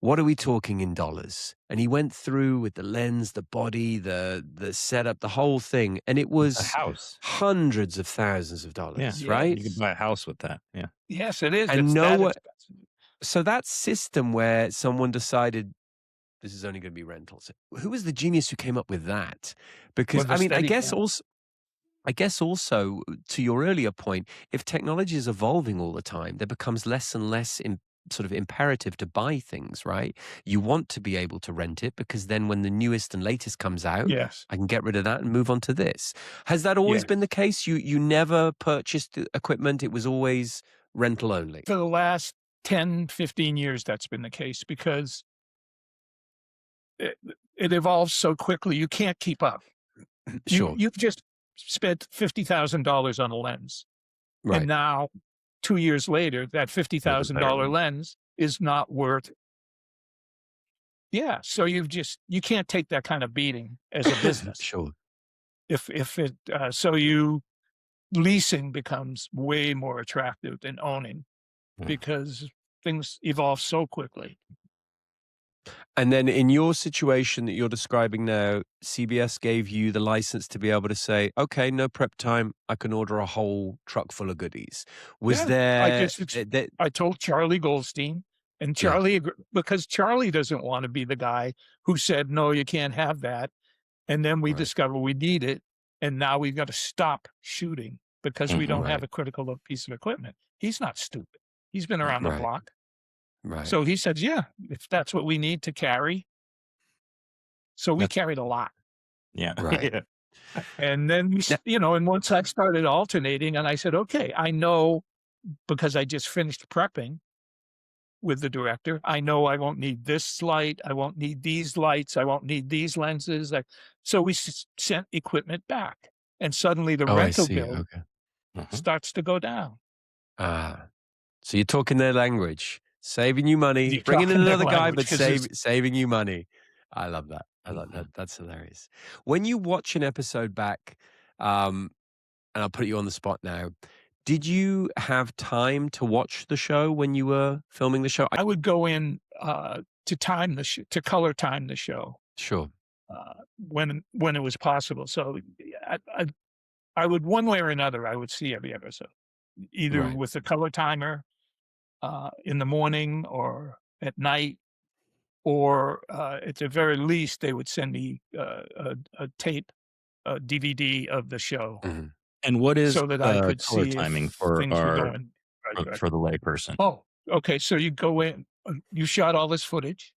what are we talking in dollars? And he went through with the lens, the body, the setup, the whole thing. And it was a house. Hundreds of thousands of dollars, right? You could buy a house with that. Yeah. Yes, it is. And so that system where someone decided this is only going to be rentals. Who was the genius who came up with that? Because I guess also to your earlier point, if technology is evolving all the time, there becomes less and less sort of imperative to buy things, right? You want to be able to rent it because then when the newest and latest comes out, I can get rid of that and move on to this. Has that always been the case? You never purchased equipment. It was always rental only. For the last 10, 15 years, that's been the case because it evolves so quickly. You can't keep up. Sure. You've just spent $50,000 on a lens. Right. And now 2 years later, that $50,000 lens is not worth. Yeah. So you can't take that kind of beating as a business. Sure. Leasing becomes way more attractive than owning because things evolve so quickly. And then in your situation that you're describing now, CBS gave you the license to be able to say, okay, no prep time, I can order a whole truck full of goodies. I told Charlie Goldstein, and Charlie, because Charlie doesn't want to be the guy who said, no, you can't have that. And then we discover we need it. And now we've got to stop shooting because we don't have a critical piece of equipment. He's not stupid. He's been around the block. Right. So he said, yeah, if that's what we need to carry. So we carried a lot. Yeah. Right. And then, and once I started alternating and I said, okay, I know because I just finished prepping with the director, I know I won't need this light. I won't need these lights. I won't need these lenses. So we sent equipment back and suddenly the rental bill starts to go down. So you're talking their language. Saving you money, bringing in another guy, but saving you money. I love that. I love that. That's hilarious. When you watch an episode back, and I'll put you on the spot now, did you have time to watch the show when you were filming the show? I would go in to color time the show. Sure. When it was possible. So I would, one way or another, I would see every episode, either with the color timer, in the morning or at night, or at the very least, they would send me a tape, a DVD of the show. Mm-hmm. And what is so that I could color see timing for the layperson? Oh, okay. So you go in, you shot all this footage.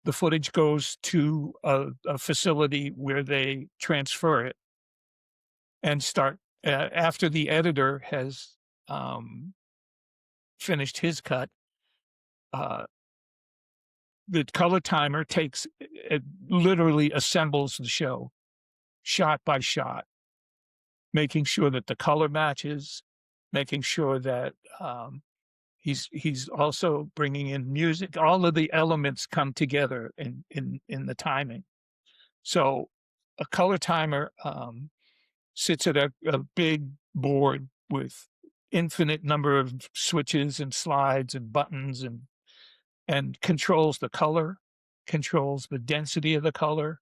The footage goes to a facility where they transfer it and start after the editor has finished his cut. The color timer it literally assembles the show shot by shot, making sure that the color matches, making sure that he's also bringing in music. All of the elements come together in the timing. So a color timer sits at a big board with infinite number of switches and slides and buttons and controls the color, controls the density of the color,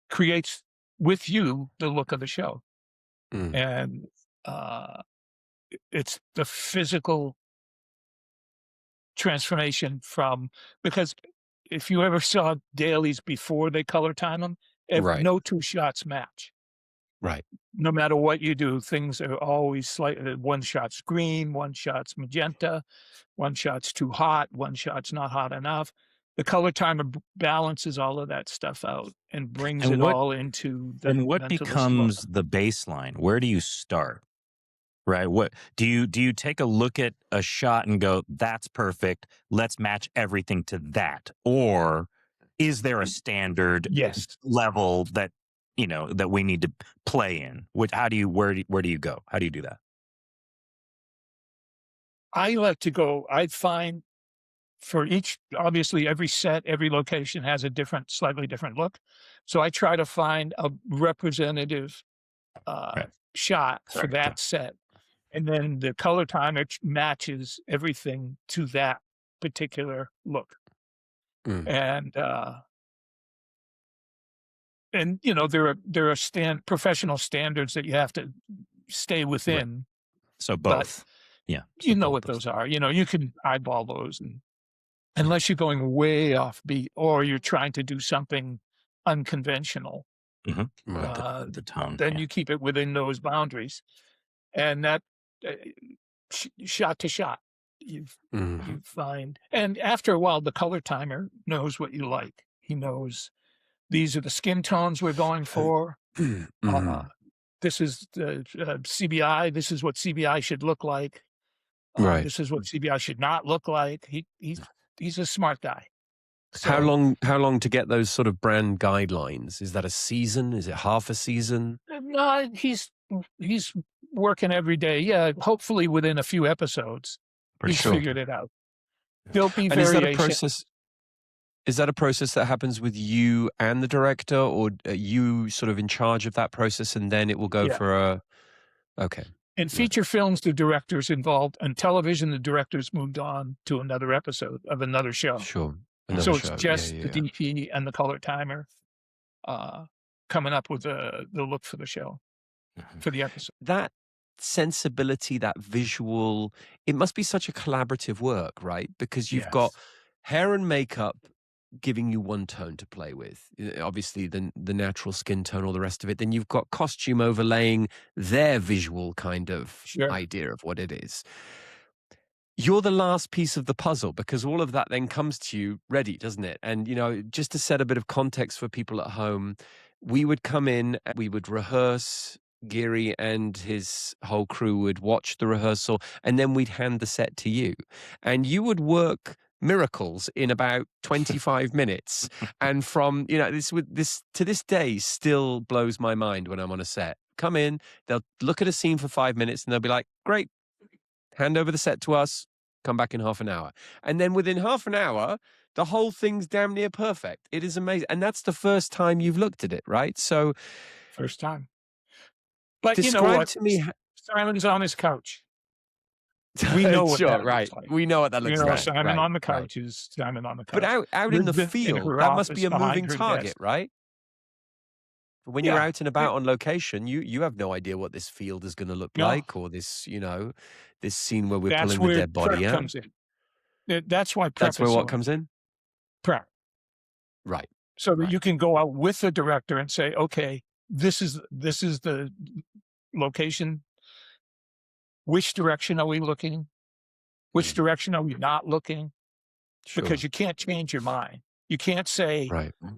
creates with you the look of the show. And it's the physical transformation from, because if you ever saw dailies before they color time them, no two shots match. Right. No matter what you do, things are always slightly, one shot's green, one shot's magenta, one shot's too hot, one shot's not hot enough. The color timer balances all of that stuff out and brings it all into the And what Mentalist becomes look. the baseline? Where do you start? Right? What do you take a look at a shot and go, that's perfect, let's match everything to that? Or is there a standard level that that we need to play in? Where do you go? How do you do that? I like to go, I find for each, obviously every set, every location has a slightly different look. So I try to find a representative shot for that set. And then the color timer matches everything to that particular look. And there are professional standards that you have to stay within. Right. So both. Yeah. So what those are. You can eyeball those, and unless you're going way off beat or you're trying to do something unconventional, the tone. Then you keep it within those boundaries. And that shot to shot, you find. And after a while, the color timer knows what you like. He knows these are the skin tones we're going for. This is the CBI. This is what CBI should look like. This is what CBI should not look like. He's a smart guy. So, how long to get those sort of brand guidelines? Is that a season? Is it half a season? No, he's working every day. Yeah, hopefully within a few episodes, he's figured it out. There'll be variation. Is that a process that happens with you and the director, or are you sort of in charge of that process, and then it will go for a? Okay. In feature films, the director's involved. On television, the director's moved on to another episode of another show. Sure. It's just the DP and the color timer coming up with the look for the show, for the episode. That sensibility, that visual, it must be such a collaborative work, right? Because you've got hair and makeup giving you one tone to play with, obviously the natural skin tone, all the rest of it. Then you've got costume overlaying their visual kind of idea of what it is. You're the last piece of the puzzle, because all of that then comes to you ready, doesn't it? And, just to set a bit of context for people at home, we would come in, we would rehearse, Geary and his whole crew would watch the rehearsal, and then we'd hand the set to you. And you would work miracles in about 25 minutes. And from, this to this day still blows my mind when I'm on a set. Come in, they'll look at a scene for 5 minutes and they'll be like, great, hand over the set to us, come back in half an hour. And then within half an hour, the whole thing's damn near perfect. It is amazing. And that's the first time you've looked at it, right? So first time. But describe to me Simon's on his couch. We know what that looks like. We know what that looks like. Simon on the couch is Simon on the couch. But out in the field, that must be a moving target, right? When you're out and about on location, you have no idea what this field is going to look like, or this, this scene where we're pulling the dead body out. Comes in. That's why prep. That's where what comes in? Prep. Right. So that you can go out with the director and say, okay, this is the location. Which direction are we looking? Which direction are we not looking? Because you can't change your mind. You can't say,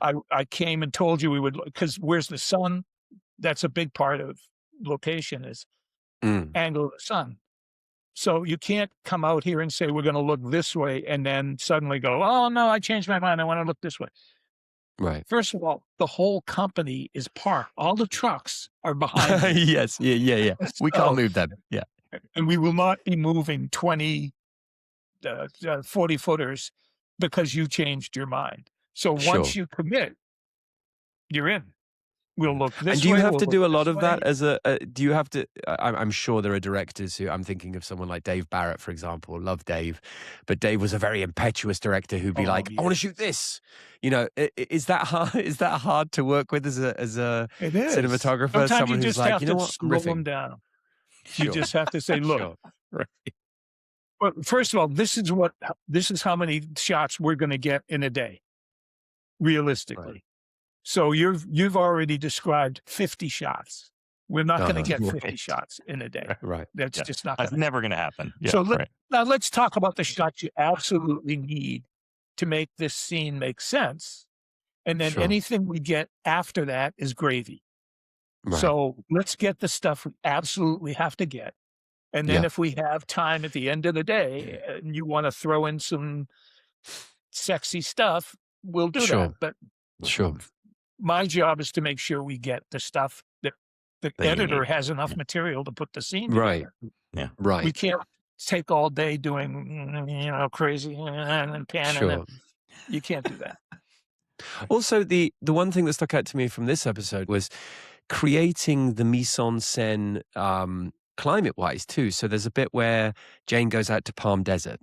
I came and told you we would, because where's the sun? That's a big part of location is angle of the sun. So you can't come out here and say, we're going to look this way, and then suddenly go, oh, no, I changed my mind. I want to look this way. Right. First of all, the whole company is parked. All the trucks are behind. Yes. Yeah. We can't move them. Yeah. And we will not be moving 20, 40 footers because you changed your mind. So once you commit, you're in. We'll look this way. And do you have to do a lot of way. that as do you have to, I'm sure there are directors who, I'm thinking of someone like Dave Barrett, for example. Love Dave. But Dave was a very impetuous director who'd be like, I want to shoot this. You know, is that hard? Is that hard to work with as a It is. cinematographer? Sometimes someone you who's just like, have you know to what? slow them down. You just have to say, look, Right. well, first of all, this is how many shots we're going to get in a day, realistically. Right. So you've already described 50 shots. We're not going to get 50 shots in a day. Right. That's just not. That's never going to happen. Yeah, So now let's talk about the shots you absolutely need to make this scene make sense, and then anything we get after that is gravy. Right. So let's get the stuff we absolutely have to get. And then if we have time at the end of the day and you want to throw in some sexy stuff, we'll do that. But my job is to make sure we get the stuff that the editor has enough material to put the scene together. Yeah. Right. We can't take all day doing, crazy and panning. You can't do that. Also, the one thing that stuck out to me from this episode was creating the mise-en-scène climate-wise too. So there's a bit where Jane goes out to Palm Desert.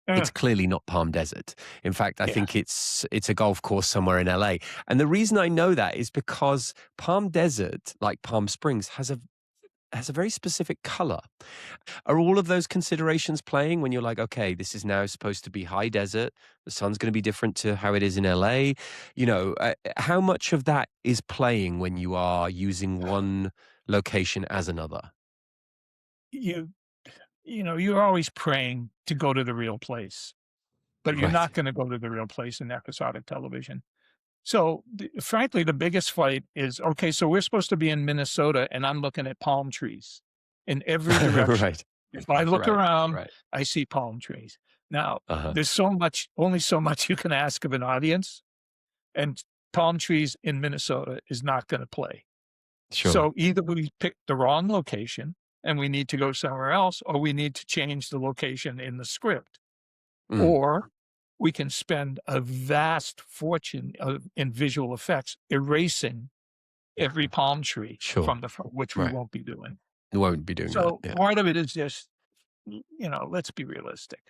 It's clearly not Palm Desert. In fact, I think it's a golf course somewhere in LA. And the reason I know that is because Palm Desert, like Palm Springs, has a very specific color. Are all of those considerations playing when you're like, okay, this is now supposed to be high desert, the sun's going to be different to how it is in LA? You know, how much of that is playing when you are using one location as another? You're always praying to go to the real place, but you're not going to go to the real place in episodic television. So frankly, the biggest fight is, okay, so we're supposed to be in Minnesota and I'm looking at palm trees in every direction. If I look around, I see palm trees. Now, there's only so much you can ask of an audience, and palm trees in Minnesota is not going to play. So either we pick the wrong location and we need to go somewhere else, or we need to change the location in the script. Or we can spend a vast fortune in visual effects erasing every palm tree from the front, which we won't be doing. We won't be doing that. So part of it is just, let's be realistic.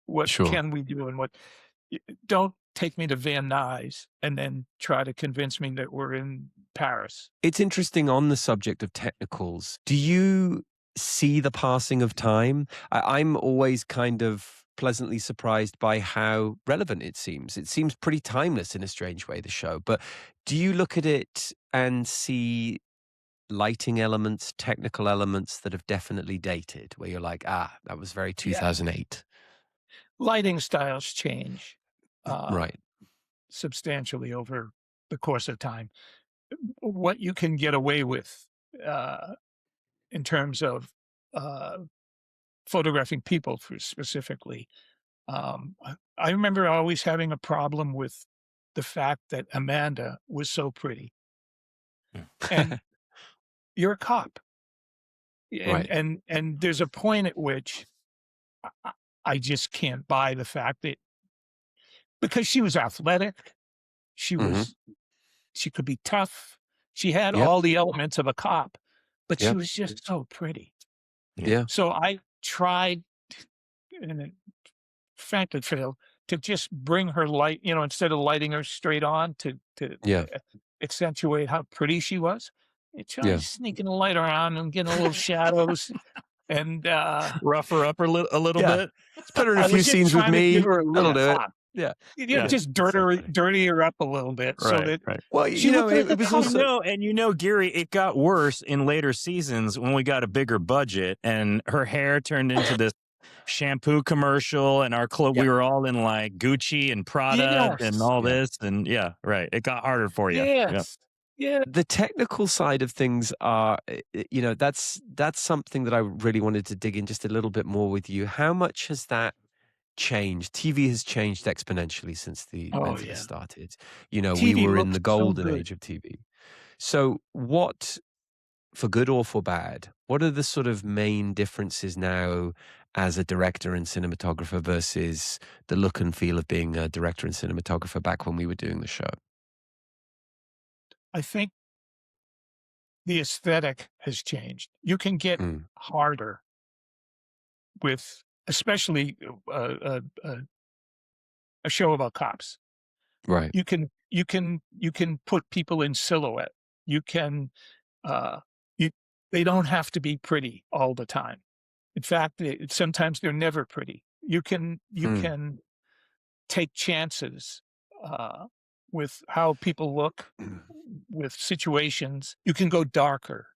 What can we do, and what? Don't take me to Van Nuys and then try to convince me that we're in Paris. It's interesting on the subject of technicals. Do you see the passing of time? I'm always kind of pleasantly surprised by how relevant it seems. It seems pretty timeless in a strange way, the show. But do you look at it and see lighting elements, technical elements that have definitely dated, where you're like, that was very 2008? Lighting styles change substantially over the course of time. What you can get away with in terms of photographing people specifically. I remember always having a problem with the fact that Amanda was so pretty. And you're a cop. And there's a point at which I just can't buy the fact that, because she was athletic, she could be tough, she had all the elements of a cop, but she was just so pretty. So I tried, and it frankly failed, to just bring her light, instead of lighting her straight on to accentuate how pretty she was. It's sneaking a light around and getting a little shadows and rough her up a little bit. Put her in a few scenes with me. That'll do it. Just dirty her up a little bit, so that. Well, it was also. Gary, it got worse in later seasons when we got a bigger budget, and her hair turned into this shampoo commercial, and our clothes. We were all in like Gucci and Prada and all this, and it got harder for you. Yeah. The technical side of things are, that's something that I really wanted to dig in just a little bit more with you. How much has that changed? TV has changed exponentially since the Mentalist started. We were in the golden age of TV. So what for good or for bad, what are the sort of main differences now as a director and cinematographer versus the look and feel of being a director and cinematographer back when we were doing the show? I think the aesthetic has changed. You can get harder with, especially a show about cops. Right. You can put people in silhouette. You can they don't have to be pretty all the time. In fact, sometimes they're never pretty. You can take chances with how people look, with situations. You can go darker.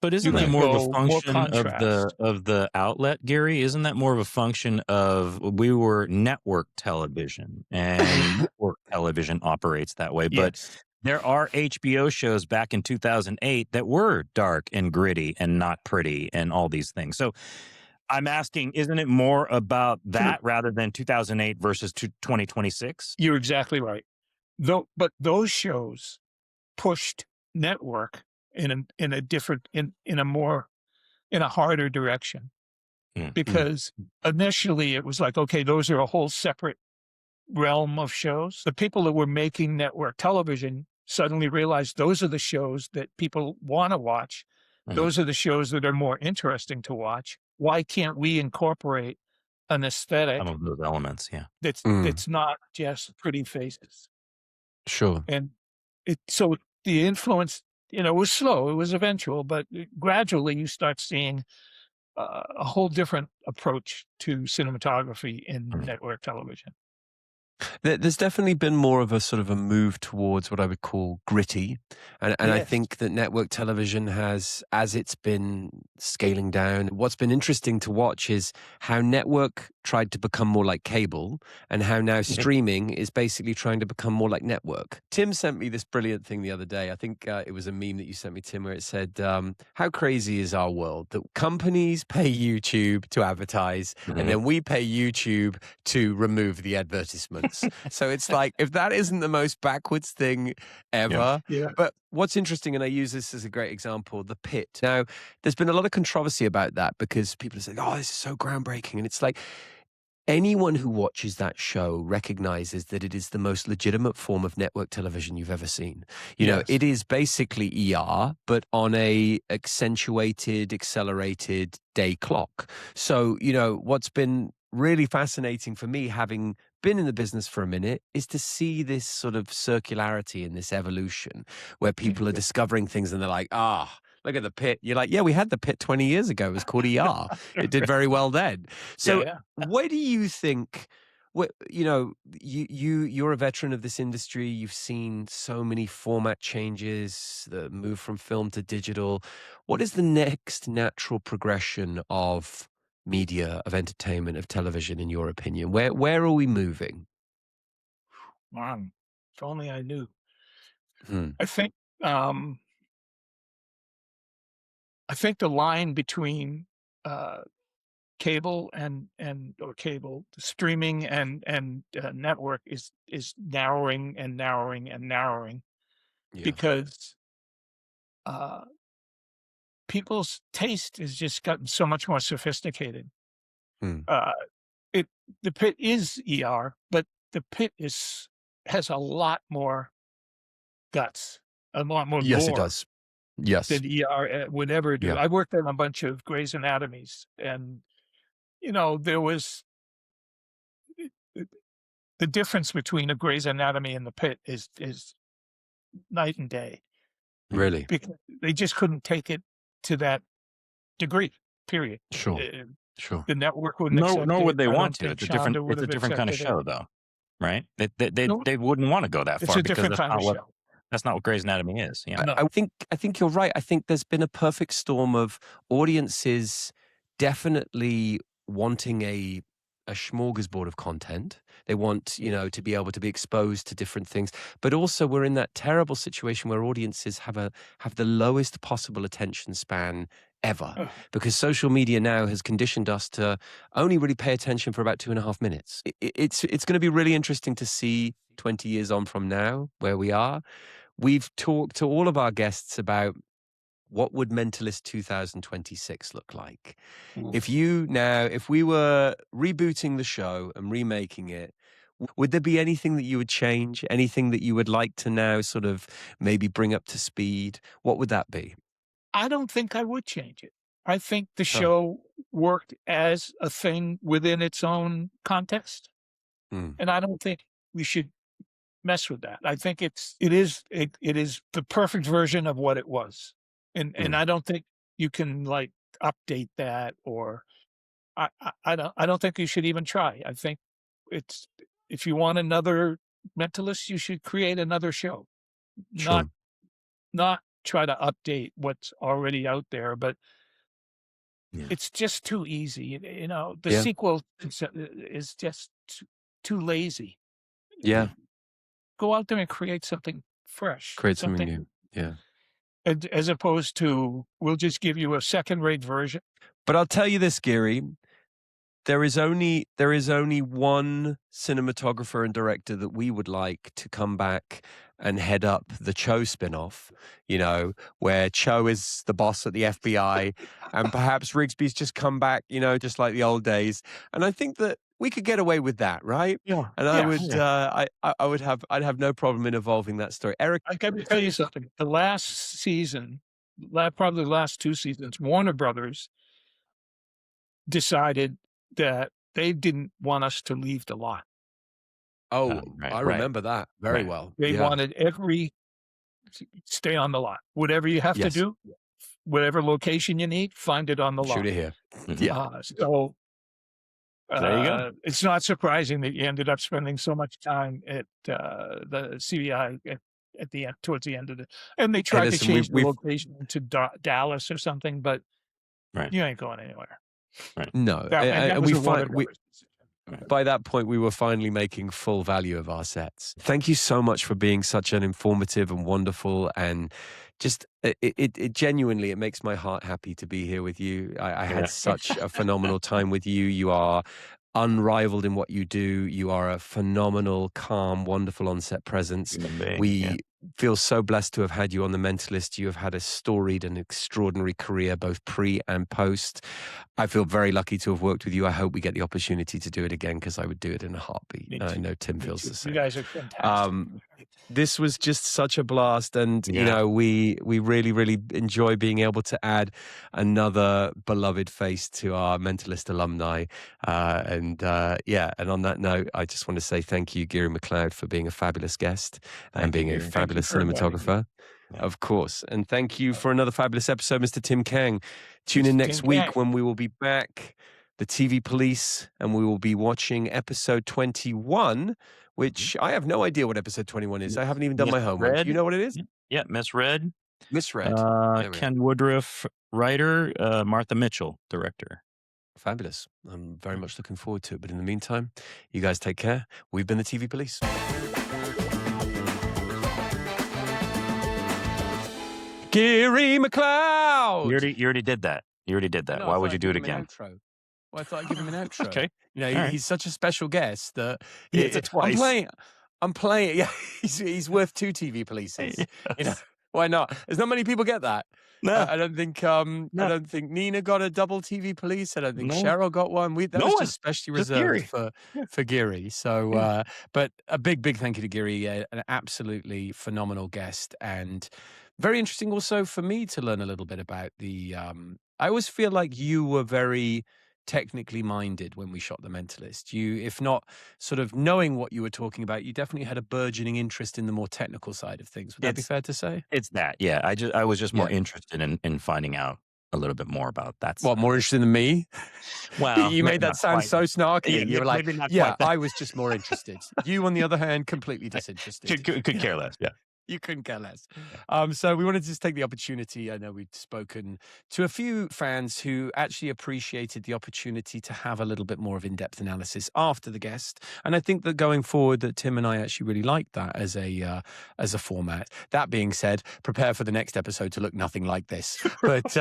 But isn't You that can more of a go more function of contrast. the outlet, Gary? Isn't that more of a function of we were network television and network television operates that way? But Yes. there are HBO shows back in 2008 that were dark and gritty and not pretty and all these things. So I'm asking, isn't it more about that rather than 2008 versus 2026? You're exactly right. But those shows pushed network in a harder direction, because initially it was like, okay, those are a whole separate realm of shows. The people that were making network television suddenly realized those are the shows that people want to watch. Those are the shows that are more interesting to watch. Why can't we incorporate an aesthetic Some of those elements, yeah. that's not just pretty faces? Sure. And so the influence, was slow. It was eventual, but gradually you start seeing a whole different approach to cinematography in network television. There's definitely been more of a sort of a move towards what I would call gritty. And I Yes. think that network television has, as it's been scaling down, what's been interesting to watch is how network tried to become more like cable and how now streaming is basically trying to become more like network. Tim sent me this brilliant thing the other day. I think it was a meme that you sent me, Tim, where it said, how crazy is our world that companies pay YouTube to advertise and then we pay YouTube to remove the advertisements. So it's like, if that isn't the most backwards thing ever. Yeah. But what's interesting, and I use this as a great example, The Pit. Now, there's been a lot of controversy about that because people are saying, oh, this is so groundbreaking. And it's like, anyone who watches that show recognizes that it is the most legitimate form of network television you've ever seen. You know, it is basically ER, but on a accentuated, accelerated day clock. So, what's been really fascinating for me, having been in the business for a minute, is to see this sort of circularity and this evolution where people are discovering things and they're like, look at The Pit. You're like, yeah, we had The Pit 20 years ago. It was called ER. It did very well then. So what do you think, you're a veteran of this industry. You've seen so many format changes, the move from film to digital. What is the next natural progression of media, of entertainment, of television, in your opinion? Where are we moving? Man, if only I knew. Hmm. I think the line between cable or cable streaming and network is narrowing and narrowing and narrowing, because people's taste has just gotten so much more sophisticated. The Pit is ER, but the Pit has a lot more guts, a lot more Yes, it gore does. Yes. than ER would ever do. Yeah. I worked on a bunch of Grey's Anatomies, and there was the difference between a Grey's Anatomy and the Pit is night and day. Really? Because they just couldn't take it to that degree. Period. Sure. Sure. The network wouldn't accept it. Nor would they I want don't to. think It's a Shonda would have different kind of accepted show, it. though, right? They wouldn't want to go that It's far a because different kind of show. that's not what Grey's Anatomy is. Yeah. No. I think you're right. I think there's been a perfect storm of audiences definitely wanting a smorgasbord of content. They want, to be able to be exposed to different things. But also we're in that terrible situation where audiences have the lowest possible attention span ever, because social media now has conditioned us to only really pay attention for about 2.5 minutes. It's going to be really interesting to see 20 years on from now where we are. We've talked to all of our guests about what would Mentalist 2026 look like? If we were rebooting the show and remaking it, would there be anything that you would change? Anything that you would like to now sort of maybe bring up to speed? What would that be? I don't think I would change it. I think the show worked as a thing within its own context. And I don't think we should mess with that. I think it is the perfect version of what it was. And I don't think you can like update that, or I don't think you should even try. I think if you want another Mentalist, you should create another show. Sure. Not try to update what's already out there, but it's just too easy. You know, the sequel is just too lazy. Yeah. Go out there and create something fresh. Create something new. Yeah. As opposed to, we'll just give you a second-rate version. But I'll tell you this, Gary. There is only one cinematographer and director that we would like to come back and head up the Cho spin-off, you know, where Cho is the boss at the FBI and perhaps Rigsby's just come back, you know, just like the old days. And I think that we could get away with that, right? Yeah. And I'd have no problem in evolving that story. Eric, I got to tell you something. The last season, probably the last 2 seasons, Warner Brothers decided that they didn't want us to leave the lot. Oh, I remember that very well. They wanted stay on the lot. Whatever you have to do, whatever location you need, find it on the lot. Shoot it here. Yeah. So there you go. It's not surprising that you ended up spending so much time at the CBI at the end, towards the end of and they tried to change the location to Dallas or something, but you ain't going anywhere. Right. No, by that point, we were finally making full value of our sets. Thank you so much for being such an informative and wonderful, and just it genuinely, it makes my heart happy to be here with you. I had such a phenomenal time with you. You are unrivaled in what you do. You are a phenomenal, calm, wonderful on-set presence. We feel so blessed to have had you on The Mentalist. You have had a storied and extraordinary career, both pre and post. I feel very lucky to have worked with you. I hope we get the opportunity to do it again, because I would do it in a heartbeat. I know Tim feels the same. You guys are fantastic. This was just such a blast, and you know, we really, really enjoy being able to add another beloved face to our Mentalist alumni. And on that note, I just want to say thank you, Gary McLeod, for being a fabulous guest and being a fabulous cinematographer. Of course. And thank you for another fabulous episode, Mr. Tim Kang. Tune in next week when we will be back, the TV Police, and we will be watching episode 21, which I have no idea what episode 21 is. I haven't even done my homework. Do you know what it is? Yeah, Misread. Misread. Ken Woodruff, writer, Martha Mitchell, director. Fabulous. I'm very much looking forward to it. But in the meantime, you guys take care. We've been the TV Police. Gary McLeod! You already did that. No, Why would you do it again? Well, I thought I'd give him an outro. Okay. You know, he's such a special guest that He did it twice. I'm playing. Yeah, he's worth 2 TV Polices. Yes. You know, why not? There's not many people get that. No. I don't think. I don't think Nina got a double TV Police. I don't think Cheryl got one. That was just especially reserved for Gary. So, but a big thank you to Gary. An absolutely phenomenal guest, and very interesting also for me to learn a little bit about the. I always feel like you were very technically minded when we shot The Mentalist. You, if not sort of knowing what you were talking about, you definitely had a burgeoning interest in the more technical side of things. Would that be fair to say? It's that, yeah. I was just more interested in finding out a little bit more about that. What, more interested than me? Well, you made that sound so snarky. You were like, I was just more interested. You, on the other hand, completely disinterested. Could care less, yeah. You couldn't care less. So we wanted to just take the opportunity. I know we'd spoken to a few fans who actually appreciated the opportunity to have a little bit more of in-depth analysis after the guest. And I think that going forward, that Tim and I actually really like that as a format. That being said, prepare for the next episode to look nothing like this. But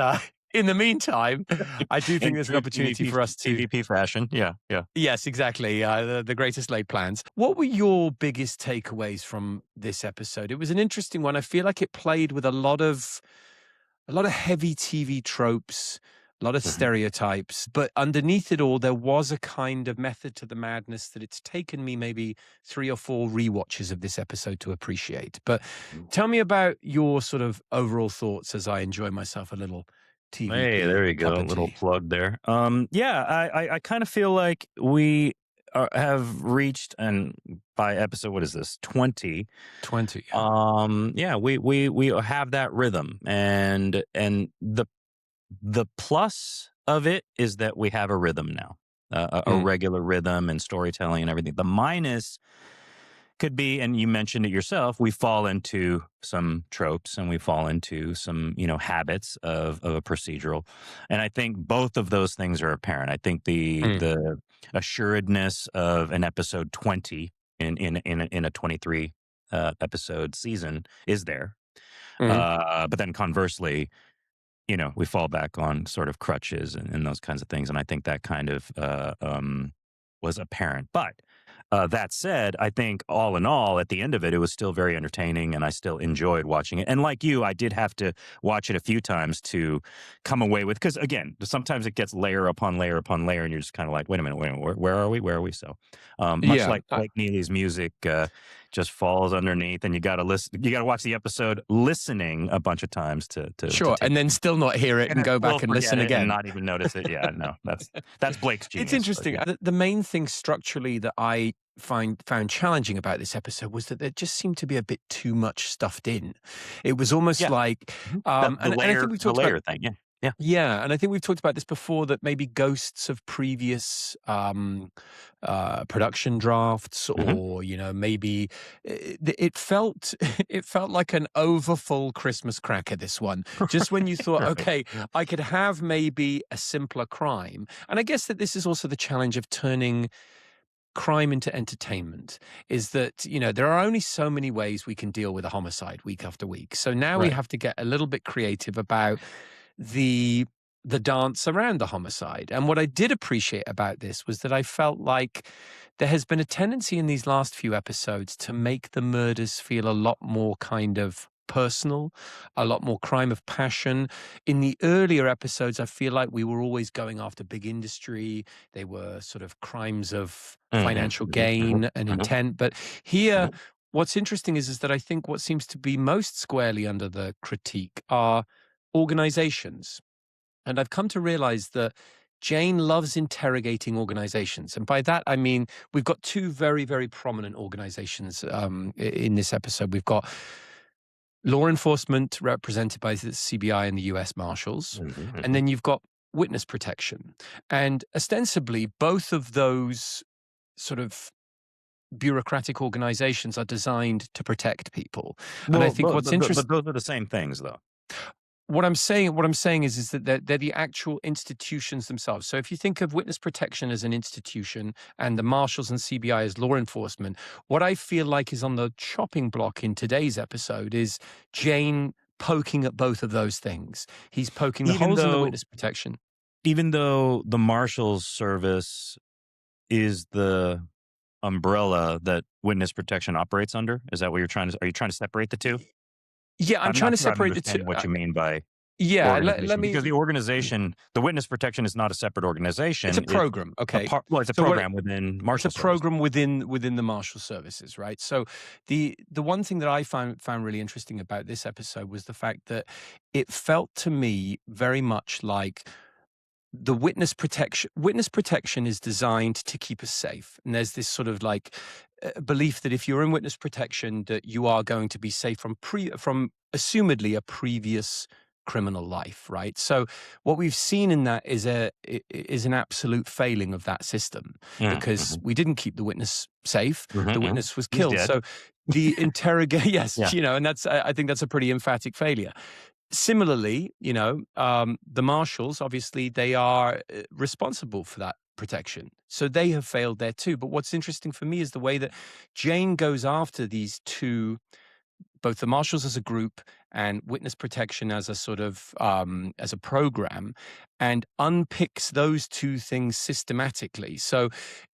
in the meantime, I do think there's an opportunity for us to... TVP fashion, yeah. Yes, exactly. The greatest laid plans. What were your biggest takeaways from this episode? It was an interesting one. I feel like it played with a lot of a lot of heavy TV tropes, a lot of Mhm. stereotypes, but underneath it all, there was a kind of method to the madness that it's taken me maybe 3 or 4 rewatches of this episode to appreciate. But tell me about your sort of overall thoughts as I enjoy myself a little Hey, there TVP you cup go. A of little tea. plug there. Yeah, I kind of feel like we have reached, and by episode, what is this, 20? 20. Yeah, we have that rhythm, and the plus of it is that we have a rhythm now, a Mm. regular rhythm and storytelling and everything. The minus could be, and you mentioned it yourself, we fall into some tropes and we fall into some, habits of a procedural. And I think both of those things are apparent. I think Mm. the assuredness of an episode 20 in a 23 episode season is there. Mm. But then conversely, we fall back on sort of crutches and those kinds of things. And I think that kind of was apparent. But that said, I think all in all, at the end of it, it was still very entertaining and I still enjoyed watching it. And like you, I did have to watch it a few times to come away with, because again, sometimes it gets layer upon layer upon layer and you're just kind of like, wait a minute, where are we? Where are we? So much Yeah. like Neely's music just falls underneath and you got to listen, you got to watch the episode listening a bunch of times to Sure. take And then still not hear it and go we'll back and forget listen it and again. not even notice it. Yeah, no, that's Blake's genius. It's interesting. But, yeah. The main thing structurally that I found challenging about this episode was that there just seemed to be a bit too much stuffed in. It was almost Yeah. like, The and I layer, think we've the talked layer about, thing. Yeah. Yeah. yeah, and I think we've talked about this before, that maybe ghosts of previous production drafts, Mhm. or maybe it felt it felt like an overfull Christmas cracker. This one, just when you thought, Right. okay, I could have maybe a simpler crime, and I guess that this is also the challenge of turning crime into entertainment, is that there are only so many ways we can deal with a homicide week after week. So now we Right. have to get a little bit creative about the dance around the homicide. And what I did appreciate about this was that I felt like there has been a tendency in these last few episodes to make the murders feel a lot more kind of personal, a lot more crime of passion. In the earlier episodes, I feel like we were always going after big industry. They were sort of crimes of financial gain and intent. But here, what's interesting is that I think what seems to be most squarely under the critique are organizations. And I've come to realize that Jane loves interrogating organizations. And by that, I mean, we've got 2 very, very prominent organizations in this episode. We've got law enforcement, represented by the CBI and the US Marshals. And then you've got witness protection. And ostensibly, both of those sort of bureaucratic organizations are designed to protect people. And I think what's interesting, but those are the same things, though. what I'm saying is that they're the actual institutions themselves. So if you think of witness protection as an institution and the Marshals and CBI as law enforcement, what I feel like is on the chopping block in today's episode is Jane poking at both of those things. He's poking the holes in the witness protection. Even though the Marshals Service is the umbrella that witness protection operates under, is that what are you trying to separate the two? Yeah, I'm trying to separate the two. What you mean by yeah, organization? let me, because the organization, the witness protection, is not a separate organization. it's a program. Okay, it's a program within Marshal. It's a program within the Marshal Services, right? So the one thing that I found really interesting about this episode was the fact that it felt to me very much like the witness protection is designed to keep us safe. And there's this sort of like belief that if you're in witness protection, that you are going to be safe from assumedly a previous criminal life, right? So what we've seen in that is an absolute failing of that system, because we didn't keep the witness safe. The witness was killed. So the yes, and that's, I think that's a pretty emphatic failure. Similarly, the Marshals, obviously, they are responsible for that protection. So they have failed there too. But what's interesting for me is the way that Jane goes after these two, both the Marshals as a group and witness protection as a sort of, as a program, and unpicks those two things systematically. So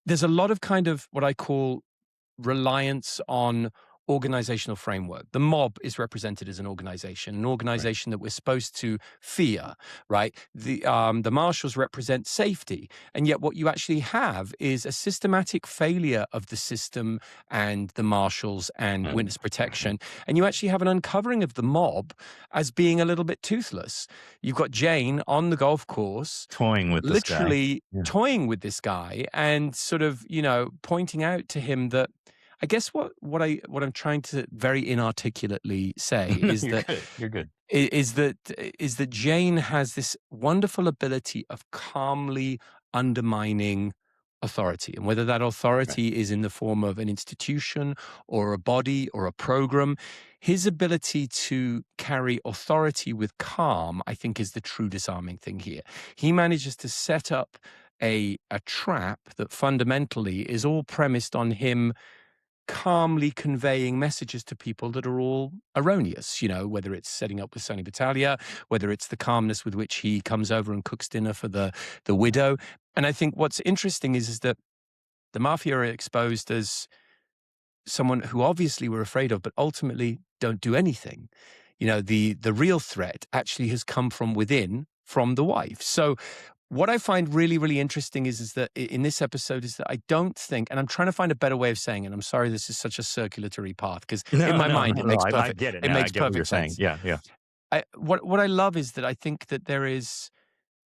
there's a lot of kind of what I call reliance on organizational framework. The mob is represented as an organization that we're supposed to fear, right? The marshals represent safety. And yet what you actually have is a systematic failure of the system and the marshals and witness protection. And you actually have an uncovering of the mob as being a little bit toothless. You've got Jane on the golf course, toying with literally toying with this guy and sort of, pointing out to him that, I guess what I'm trying to very inarticulately say is you're good. Is that Jane has this wonderful ability of calmly undermining authority, and whether that authority is in the form of an institution or a body or a program, his ability to carry authority with calm, I think, is the true disarming thing here. He manages to set up a trap that fundamentally is all premised on him calmly conveying messages to people that are all erroneous, whether it's setting up with Sonny Battaglia, whether it's the calmness with which he comes over and cooks dinner for the widow. And I think what's interesting is that the mafia are exposed as someone who obviously we're afraid of, but ultimately don't do anything. The real threat actually has come from within, from the wife. So what I find really, really interesting is that in this episode is that I don't think, and I'm trying to find a better way of saying it. I'm sorry this is such a circulatory path because in my mind it makes perfect. I get it. It makes I get what you're perfect sense. saying. Yeah. What I love is that I think that there is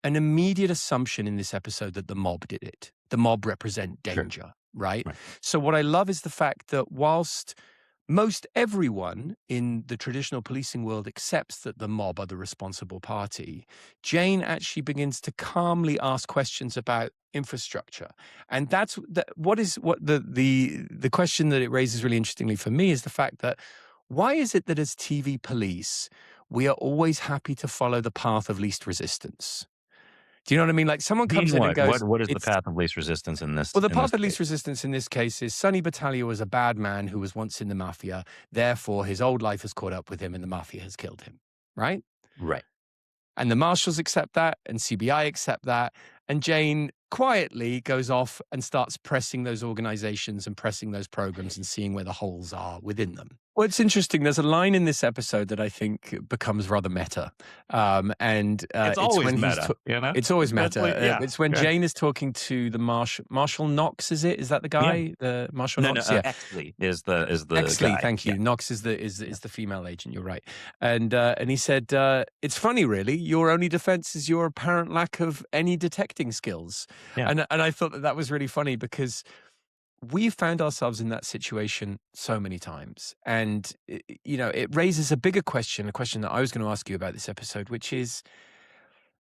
an immediate assumption in this episode that the mob did it. The mob represent danger, right? So what I love is the fact that whilst most everyone in the traditional policing world accepts that the mob are the responsible party, Jane actually begins to calmly ask questions about infrastructure. And that's the question that it raises really interestingly for me is the fact that why is it that as TV police, we are always happy to follow the path of least resistance? Do you know what I mean? Like someone comes in and goes, what is the path of least resistance in this? Well, the path of least resistance in this case is Sonny Battaglia was a bad man who was once in the mafia. Therefore, his old life has caught up with him and the mafia has killed him. Right? Right. And the marshals accept that and CBI accept that. And Jane quietly goes off and starts pressing those organizations and pressing those programs and seeing where the holes are within them. Well, it's interesting. There's a line in this episode that I think becomes rather meta. It's always when meta. It's always meta. It's when Okay. Jane is talking to the Marshal Knox, is it? Is that the guy? Yeah. The Marshal Knox? No, Exley is the Exley, guy. thank you. Yeah. Knox is the female agent. You're right. And he said, "It's funny, really. Your only defense is your apparent lack of any detecting skills." Yeah. And I thought that was really funny because we found ourselves in that situation so many times. And, it raises a bigger question, a question that I was going to ask you about this episode, which is,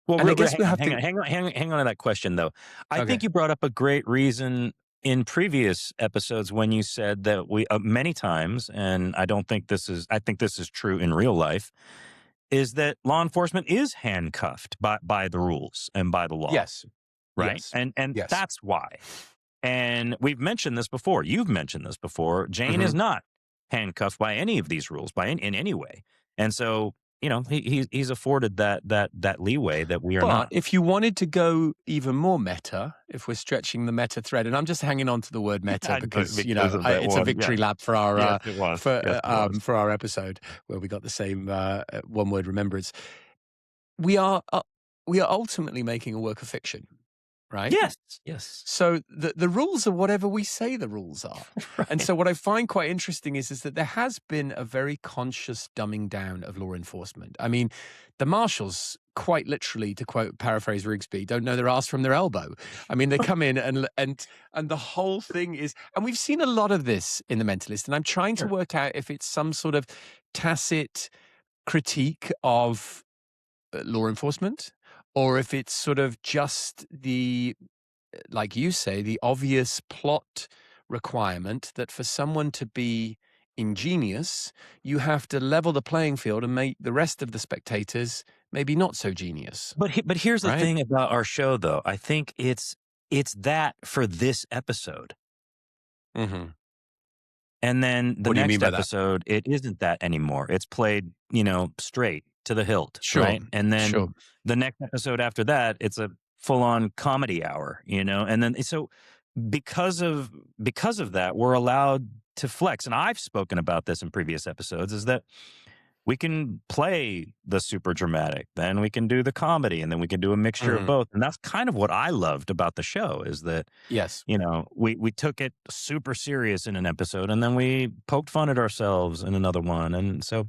Well, and I guess hang on to that question, though. I think you brought up a great reason in previous episodes when you said that we many times, and I think this is true in real life, is that law enforcement is handcuffed by the rules and by the law. Yes. Right. Yes. And Yes. that's why. And we've mentioned this before. You've mentioned this before. Jane is not handcuffed by any of these rules in any way. And so, he's afforded that leeway that we are not. But if you wanted to go even more meta, if we're stretching the meta thread, and I'm just hanging on to the word meta because it's a victory lap for our for our episode where we got the same one word remembrance. We are ultimately making a work of fiction. Right? Yes. So the rules are whatever we say the rules are. Right. And so what I find quite interesting is that there has been a very conscious dumbing down of law enforcement. I mean, the marshals, quite literally, to paraphrase Rigsby, don't know their ass from their elbow. I mean, they come in and the whole thing is, and we've seen a lot of this in The Mentalist, and I'm trying to work out if it's some sort of tacit critique of law enforcement, or if it's sort of just like you say, the obvious plot requirement that for someone to be ingenious, you have to level the playing field and make the rest of the spectators maybe not so genius. But here's the thing about our show, though. I think it's that for this episode. Mm-hmm. And then the What do you mean next by episode, it isn't that anymore. It's played, straight to the hilt. Sure. Right? And then the next episode after that, it's a full-on comedy hour, and then so because of that, we're allowed to flex, and I've spoken about this in previous episodes, is that we can play the super dramatic, then we can do the comedy, and then we can do a mixture of both. And that's kind of what I loved about the show, is that, yes, we took it super serious in an episode, and then we poked fun at ourselves in another one. And so,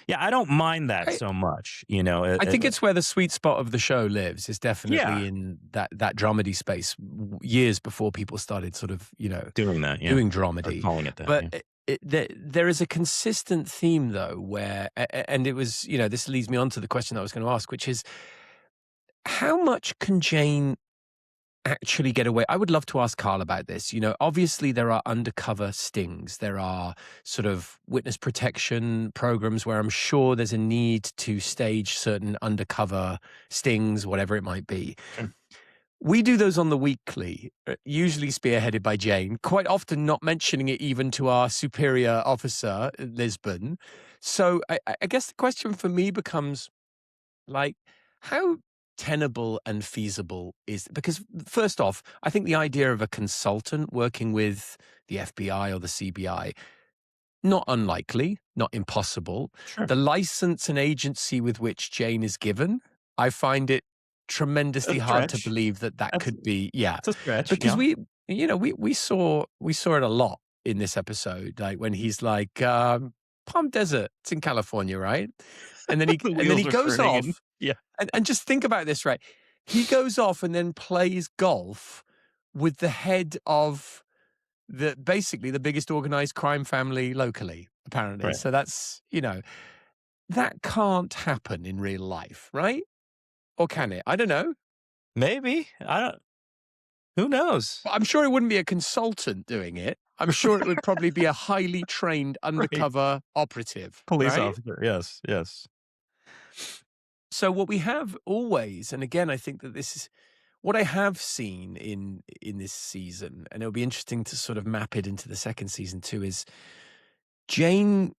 yeah, I don't mind that so much. I think it's where the sweet spot of the show lives. Is definitely in that dramedy space, years before people started sort of, doing that, doing dramedy, or calling it that. But there is a consistent theme, though, where, and it was, this leads me on to the question that I was going to ask, which is, how much can Jane actually get away? I would love to ask Carl about this. Obviously there are undercover stings. There are sort of witness protection programs where I'm sure there's a need to stage certain undercover stings, whatever it might be. Sure. We do those on the weekly, usually spearheaded by Jane, quite often not mentioning it even to our superior officer, Lisbon. So I guess the question for me becomes, like, how tenable and feasible is, because first off, I think the idea of a consultant working with the FBI or the CBI, not unlikely, not impossible. Sure. The license and agency with which Jane is given, I find it tremendously hard to believe that could be, it's a stretch, because we saw it a lot in this episode, like when he's like, Palm Desert, it's in California, right? And then he goes off. And just think about this, right? He goes off and then plays golf with the head of basically the biggest organized crime family locally, apparently. Right. So that's, that can't happen in real life, right? Or can it? I don't know. Maybe. Who knows? I'm sure it wouldn't be a consultant doing it. I'm sure it would probably be a highly trained undercover operative. Police right? officer. Yes. So what we have always, and again, I think that this is what I have seen in this season, and it'll be interesting to sort of map it into the second season too, is Jane's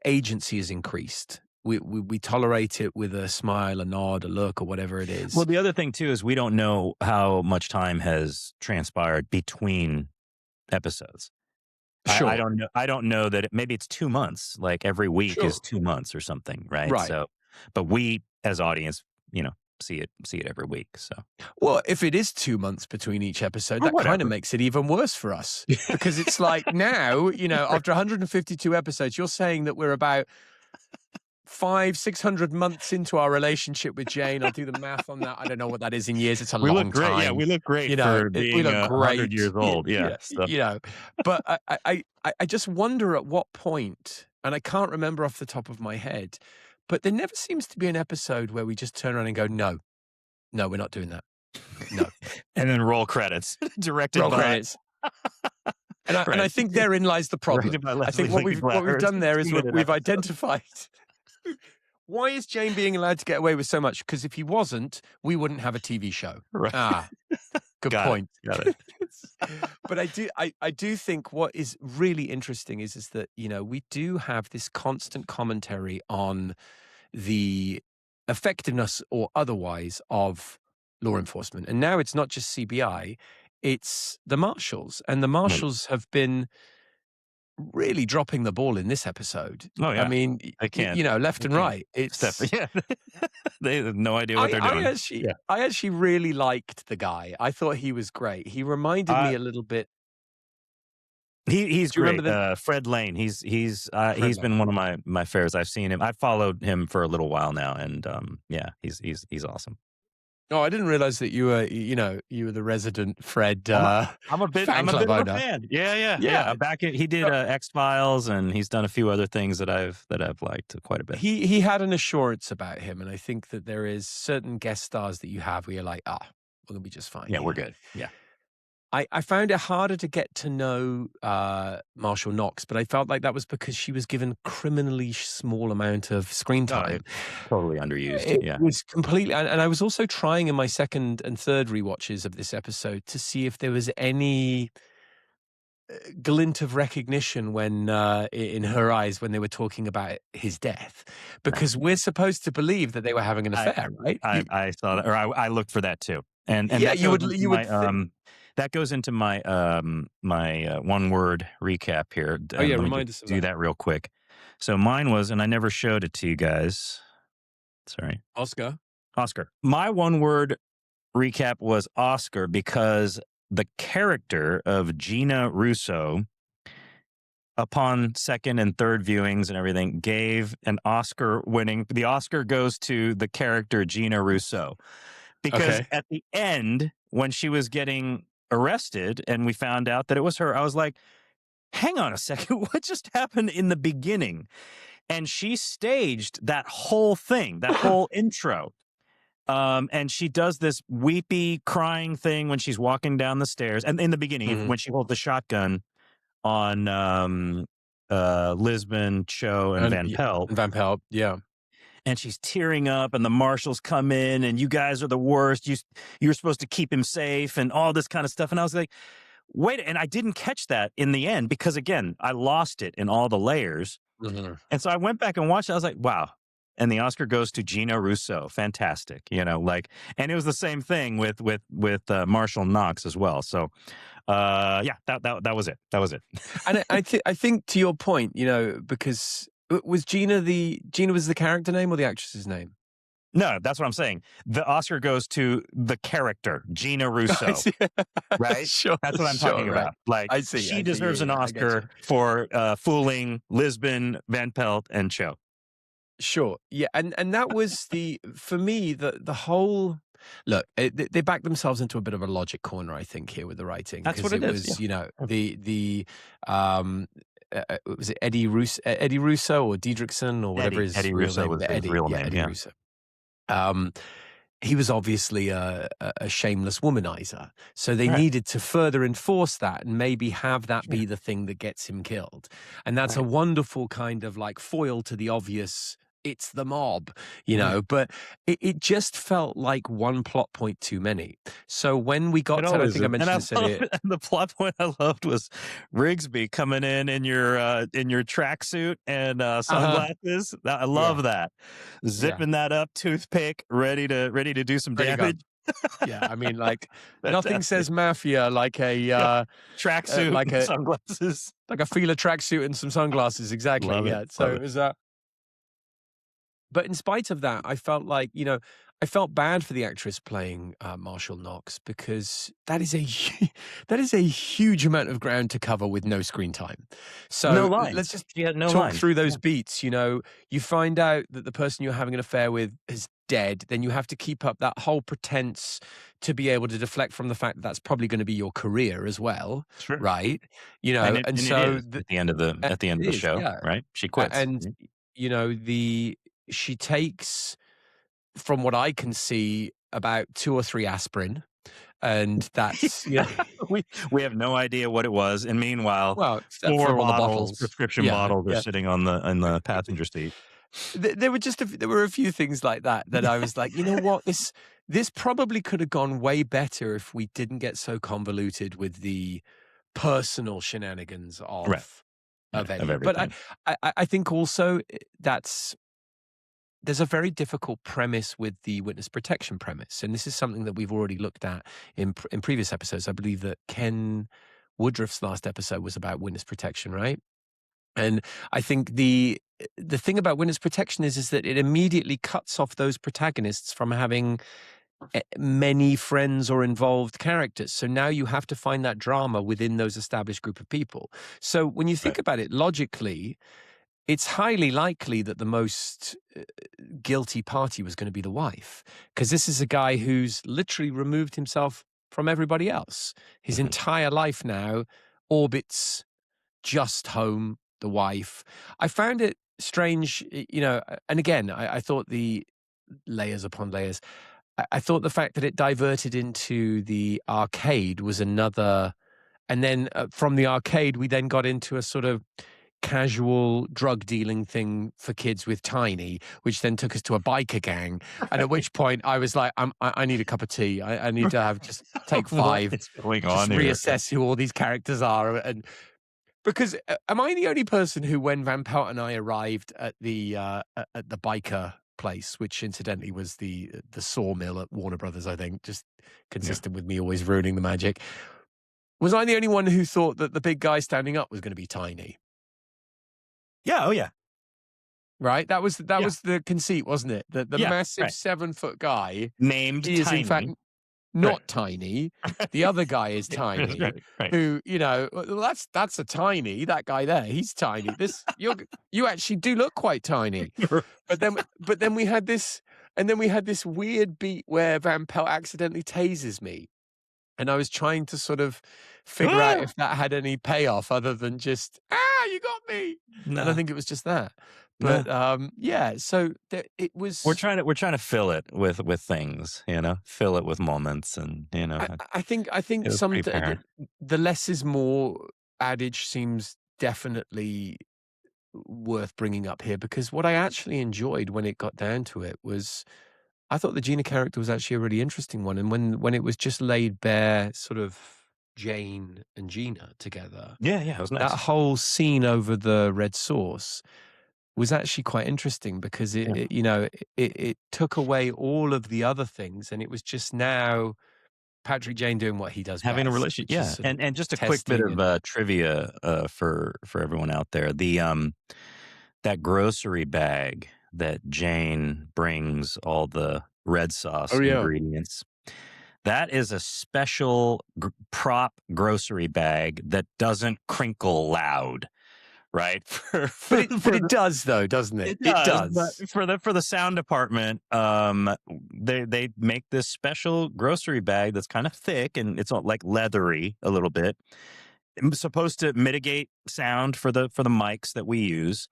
agency is increased. We tolerate it with a smile, a nod, a look, or whatever it is. Well, the other thing too is we don't know how much time has transpired between episodes. Sure. I don't know that maybe it's 2 months. Like every week is 2 months or something, right? Right. So, but we as audience, see it every week. So, well, if it is 2 months between each episode, that kind of makes it even worse for us, because it's like now, after 152 episodes, you're saying that we're about 500-600 months into our relationship with Jane. I'll do the math on that. I don't know what that is in years. It's a long great. time. Yeah, we look great for being 100 years old. Yeah. But I just wonder at what point, and I can't remember off the top of my head, but there never seems to be an episode where we just turn around and go, no, we're not doing that. No. And then roll credits. Directed roll by... credits. And I think therein lies the problem. I think what we've done there is we've identified why is Jane being allowed to get away with so much? Because if he wasn't, we wouldn't have a TV show. Right. Good point. Got it. But I do think what is really interesting is that, we do have this constant commentary on the effectiveness or otherwise of law enforcement. And now it's not just CBI, it's the Marshals. And the Marshals have been really dropping the ball in this episode. Oh, yeah. I mean, I can't. Left and right. It's they have no idea what they're doing. I actually really liked the guy. I thought he was great. He reminded me a little bit. He's great. Fred Lane. He's been one of my favorites. I've seen him. I've followed him for a little while now, and he's awesome. Oh, I didn't realize that you were the resident Fred. I'm a bit of a fan. Yeah. He did X-Files, and he's done a few other things that I've liked quite a bit. He had an assurance about him, and I think that there is certain guest stars that you have where you're like, we're gonna be just fine. Yeah, we're good. Yeah. I found it harder to get to know Marshall Knox, but I felt like that was because she was given criminally small amount of screen time. Totally underused. It was completely, and I was also trying in my second and third rewatches of this episode to see if there was any glint of recognition when in her eyes when they were talking about his death, because we're supposed to believe that they were having an affair, right? I saw that, or I looked for that too, and you would that goes into my my one word recap here. Oh yeah, Let me remind just us of do that. that real quick. So mine was, and I never showed it to you guys. Sorry, Oscar. My one word recap was Oscar because the character of Gina Russo, upon second and third viewings and everything, gave an Oscar winning. The Oscar goes to the character Gina Russo because Okay. at the end, when she was getting arrested and we found out that it was her, I was like, hang on a second, what just happened in the beginning? And she staged that whole thing, that whole intro. And she does this weepy crying thing when she's walking down the stairs. And in the beginning, when she holds the shotgun on Lisbon, Cho, and Van Pelt. Van Pelt, yeah. And she's tearing up, and the marshals come in, and you guys are the worst. You're supposed to keep him safe, and all this kind of stuff. And I was like, wait, and I didn't catch that in the end because, again, I lost it in all the layers. And so I went back and watched it. I was like, wow. And the Oscar goes to Gina Russo. Fantastic. You know, like, and it was the same thing with Marshall Knox as well. So, yeah, that was it. That was it. And I think to your point, you know, because was Gina was the character name or the actress's name? No, that's what I'm saying. The Oscar goes to the character, Gina Russo. Right? Sure. That's what I'm talking about. Like, I see. She deserves an Oscar for fooling Lisbon, Van Pelt, and Cho. Sure. Yeah. And that was for me, the whole, look, they backed themselves into a bit of a logic corner, I think, here with the writing. That's what it is. Was, you know, was it Eddie Russo or Diedrichson or whatever his Eddie real Russo name was his real name. Eddie Russo. He was obviously a shameless womanizer. So they needed to further enforce that and maybe have that be the thing that gets him killed. And that's a wonderful kind of like foil to the obvious, it's the mob, you know, but it just felt like one plot point too many. So when we got to, I think I mentioned this earlier. And the plot point I loved was Rigsby coming in your tracksuit and sunglasses. I love that. Zipping that up, toothpick, ready to do some damage. Yeah, I mean, like nothing says mafia like a tracksuit, like and sunglasses, like a Fila tracksuit and some sunglasses. Exactly. Love yeah. it. So Love it was but in spite of that, I felt like, you know, I felt bad for the actress playing Marshall Knox because that is a huge amount of ground to cover with no screen time. So let's just talk through those beats. You know, you find out that the person you're having an affair with is dead, then you have to keep up that whole pretense to be able to deflect from the fact that that's probably going to be your career as well, right? You know, and so at the end of the show, right? She quits, and you know she takes, from what I can see, about 2 or 3 aspirin, and that's we have no idea what it was. And meanwhile, 4 bottles, prescription bottles, are sitting on the passenger seat. There were a few things like that I was like, you know what, this probably could have gone way better if we didn't get so convoluted with the personal shenanigans of Eddie. But I think also there's a very difficult premise with the witness protection premise. And this is something that we've already looked at in previous episodes. I believe that Ken Woodruff's last episode was about witness protection, right? And I think the thing about witness protection is that it immediately cuts off those protagonists from having many friends or involved characters. So now you have to find that drama within those established group of people. So when you think about it logically, it's highly likely that the most guilty party was going to be the wife, because this is a guy who's literally removed himself from everybody else. His entire life now orbits just home, the wife. I found it strange, you know, and again, I thought the layers upon layers. I thought the fact that it diverted into the arcade was another, and then from the arcade, we then got into a sort of casual drug dealing thing for kids with Tiny, which then took us to a biker gang. And at which point I was like, I need a cup of tea. I need to have just take 5. What's going just on here? reassess who all these characters are. And because am I the only person who, when Van Pelt and I arrived at the biker place, which incidentally was the sawmill at Warner Brothers, I think, just consistent with me always ruining the magic. Was I the only one who thought that the big guy standing up was going to be tiny? Yeah. Oh, yeah. Right? That was the conceit, wasn't it? That the massive right. 7-foot guy Named he is Tiny. in fact not tiny. The other guy is tiny. Right. Who, well, that's a tiny. That guy there, he's tiny. You actually do look quite tiny. But then we had this, and then we had this weird beat where Van Pelt accidentally tases me. And I was trying to sort of figure out if that had any payoff other than just, you got me. No. And I think it was just that. But so it was. We're trying to fill it with things, fill it with moments, and I think some the less is more adage seems definitely worth bringing up here, because what I actually enjoyed when it got down to it was, I thought the Gina character was actually a really interesting one. And when it was just laid bare, sort of Jane and Gina together. Yeah, it was nice. That whole scene over the red sauce was actually quite interesting, because it took away all of the other things, and it was just now Patrick Jane doing what he does having best, a relationship. Yeah. And just a quick bit of trivia for everyone out there. That grocery bag that Jane brings all the red sauce ingredients, that is a special prop grocery bag that doesn't crinkle loud, right? But it does, though, doesn't it? It does. But for the sound department, they make this special grocery bag that's kind of thick, and it's like leathery a little bit. It's supposed to mitigate sound for the mics that we use.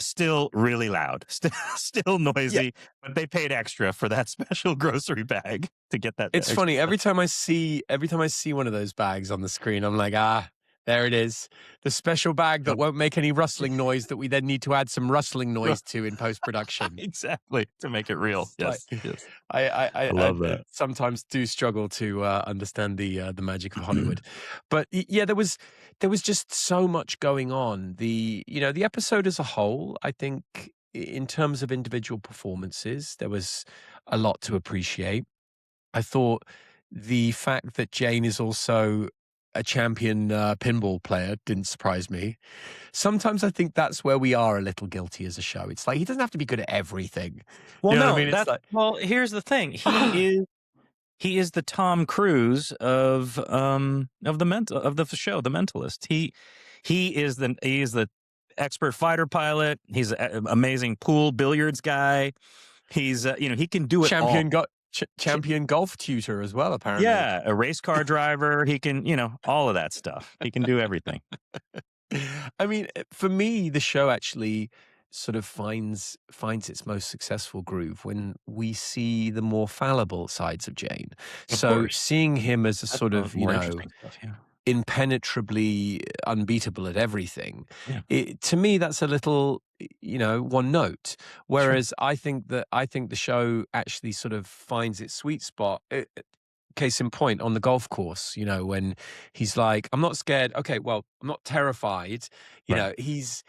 Still really loud, still noisy, but they paid extra for that special grocery bag to get that. It's funny, every time I see one of those bags on the screen, I'm like, there it is, the special bag that won't make any rustling noise that we then need to add some rustling noise to in post-production. Exactly, to make it real. Yes. I love that. Sometimes do struggle to understand the magic of Hollywood. But yeah, there was just so much going on. The episode as a whole, I think in terms of individual performances, there was a lot to appreciate. I thought the fact that Jane is also a champion pinball player didn't surprise me. Sometimes I think that's where we are a little guilty as a show. It's like, he doesn't have to be good at everything. Well, you know no, what I mean? well, here's the thing. He is the Tom Cruise of the show, The Mentalist. He is the expert fighter pilot. He's an amazing pool billiards guy. He's he can do it all. Champion golf tutor as well, apparently. Yeah, a race car driver. He can, all of that stuff. He can do everything. I mean, for me, the show actually sort of finds its most successful groove when we see the more fallible sides of Jane. So seeing him as a sort of, impenetrably unbeatable at everything, to me that's a little one note, whereas I think the show actually sort of finds its sweet spot. Case in point, on the golf course, when he's like, I'm not scared, okay, well, I'm not terrified, he's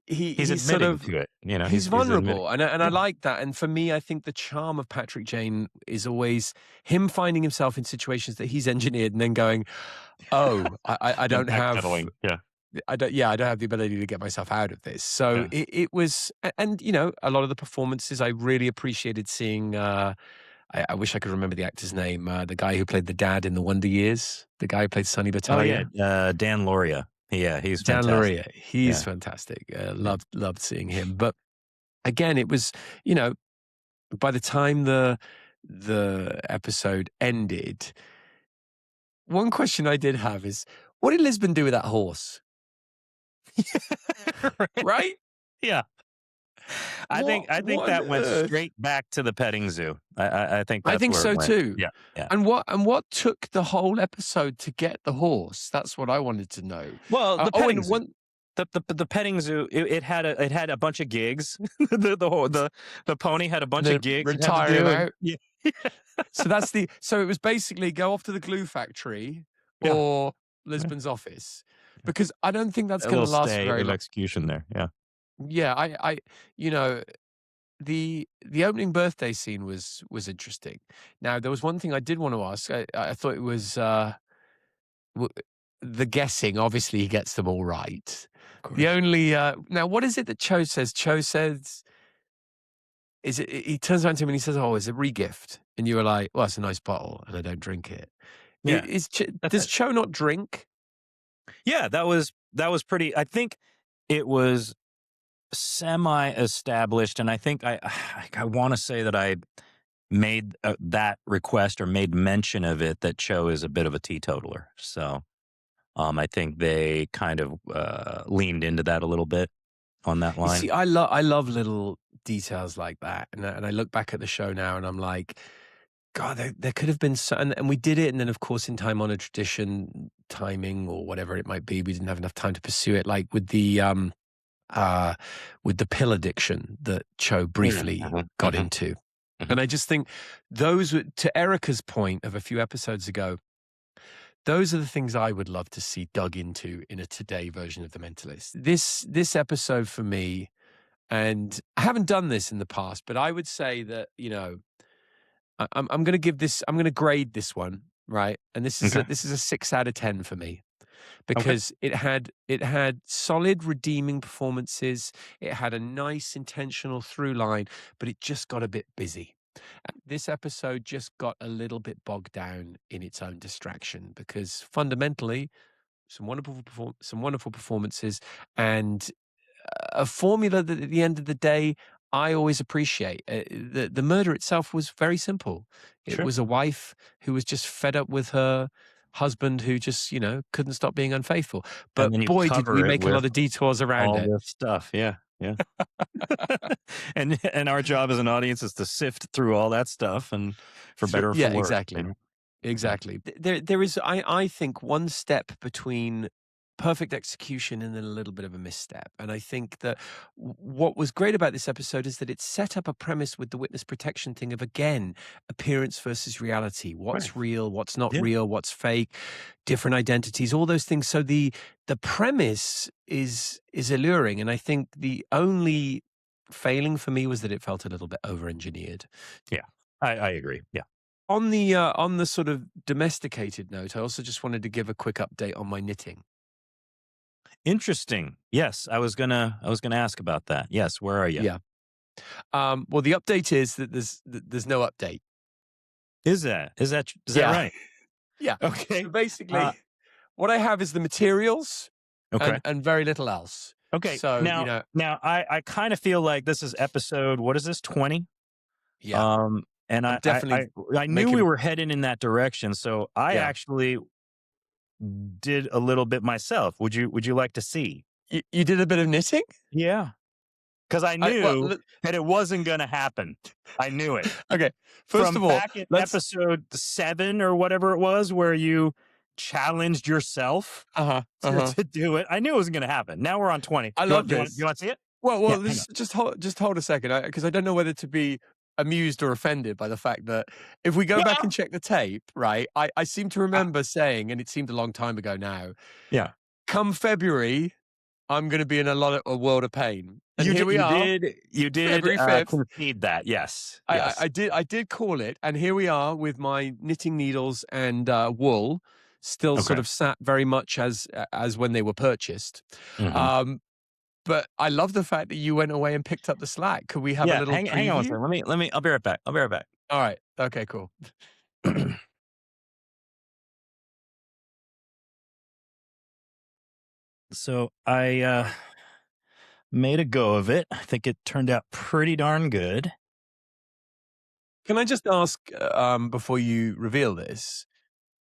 admitting sort of to it, he's vulnerable, and I like that. And for me, I think the charm of Patrick Jane is always him finding himself in situations that he's engineered and then going, I don't have I don't have the ability to get myself out of this. So it was, and a lot of the performances I really appreciated seeing. I wish I could remember the actor's name, the guy who played the dad in The Wonder Years, the guy who played Sonny Battaglia. Dan Lauria. Yeah, he's Dan fantastic. Lauria. He's fantastic. Loved seeing him. But again, it was, by the time the episode ended, one question I did have is, what did Lisbon do with that horse? Right? Yeah. I think that went straight back to the petting zoo. I think so too. Yeah. And what took the whole episode to get the horse? That's what I wanted to know. Well, the petting zoo. The petting zoo, it had a bunch of gigs. the pony had a bunch of gigs. Retire him out. Yeah. So it was basically go off to the glue factory or Lisbon's office, because I don't think that's going to last very long. Execution there. Yeah. Yeah, I the opening birthday scene was interesting. Now, there was one thing I did want to ask. I thought it was the guessing, obviously he gets them all right. The only now, what is it that Cho says? Cho says, "Is it?" He turns around to him and he says, "Oh, it's a regift." And you were like, "Well, it's a nice bottle, and I don't drink it." Yeah, Does Cho not drink? Yeah, that was pretty. I think it was semi-established, and I think I want to say that I made that request or made mention of it, that Cho is a bit of a teetotaler. So I think they kind of leaned into that a little bit on that line. You see, I love little details like that, and I look back at the show now, and I'm like, God, there could have been so, and we did it, and then of course in time-honored tradition, timing or whatever it might be, we didn't have enough time to pursue it. Like with the pill addiction that Cho briefly got into, and I just think those were, to Erica's point of a few episodes ago, those are the things I would love to see dug into in a today version of The Mentalist. This episode for me, and I haven't done this in the past, but I would say that, you know, I'm going to give this, I'm going to grade this one, right? And this is a 6 out of 10 for me, because it had solid redeeming performances. It had a nice intentional through line, but it just got a bit busy. This episode just got a little bit bogged down in its own distraction, because fundamentally, some wonderful performances, and a formula that at the end of the day I always appreciate. The murder itself was very simple. It was a wife who was just fed up with her husband, who just, you know, couldn't stop being unfaithful. But boy, did we make a lot of detours around all it. this stuff. Yeah. and our job as an audience is to sift through all that stuff, and for better or for worse. Exactly. You know? Exactly. There is, I think, one step between perfect execution and then a little bit of a misstep. And I think that what was great about this episode is that it set up a premise with the witness protection thing of, again, appearance versus reality. What's real, what's not real, what's fake, different identities, all those things. So the premise is alluring. And I think the only failing for me was that it felt a little bit over-engineered. Yeah, I agree. Yeah. On the sort of domesticated note, I also just wanted to give a quick update on my knitting. Interesting. Yes, I was gonna ask about that. Yes, where are you? Yeah. Well, the update is that there's no update. Is that right? Yeah. Okay. So basically, what I have is the materials, and very little else. Okay. So now I kind of feel like this is episode, what is this, 20? Yeah. And I knew we were heading in that direction, so I actually did a little bit myself. Would you like to see? You did a bit of knitting? Yeah. Because I knew that it wasn't going to happen. I knew it. Okay. First of all, back in episode 7 or whatever it was, where you challenged yourself to do it, I knew it wasn't going to happen. Now we're on 20. I love this. You want to see it? Well, just hold a second, because I don't know whether to be amused or offended by the fact that if we go back and check the tape, right, I seem to remember saying, and it seemed a long time ago now, come February, I'm going to be in a world of pain. And here we are. You did February 5th. concede that, yes. I did call it, and here we are with my knitting needles and wool still sort of sat very much as when they were purchased. But I love the fact that you went away and picked up the slack. Could we have a little preview? Hang on a second. Let me, I'll be right back. All right. Okay, cool. So I made a go of it. I think it turned out pretty darn good. Can I just ask, before you reveal this,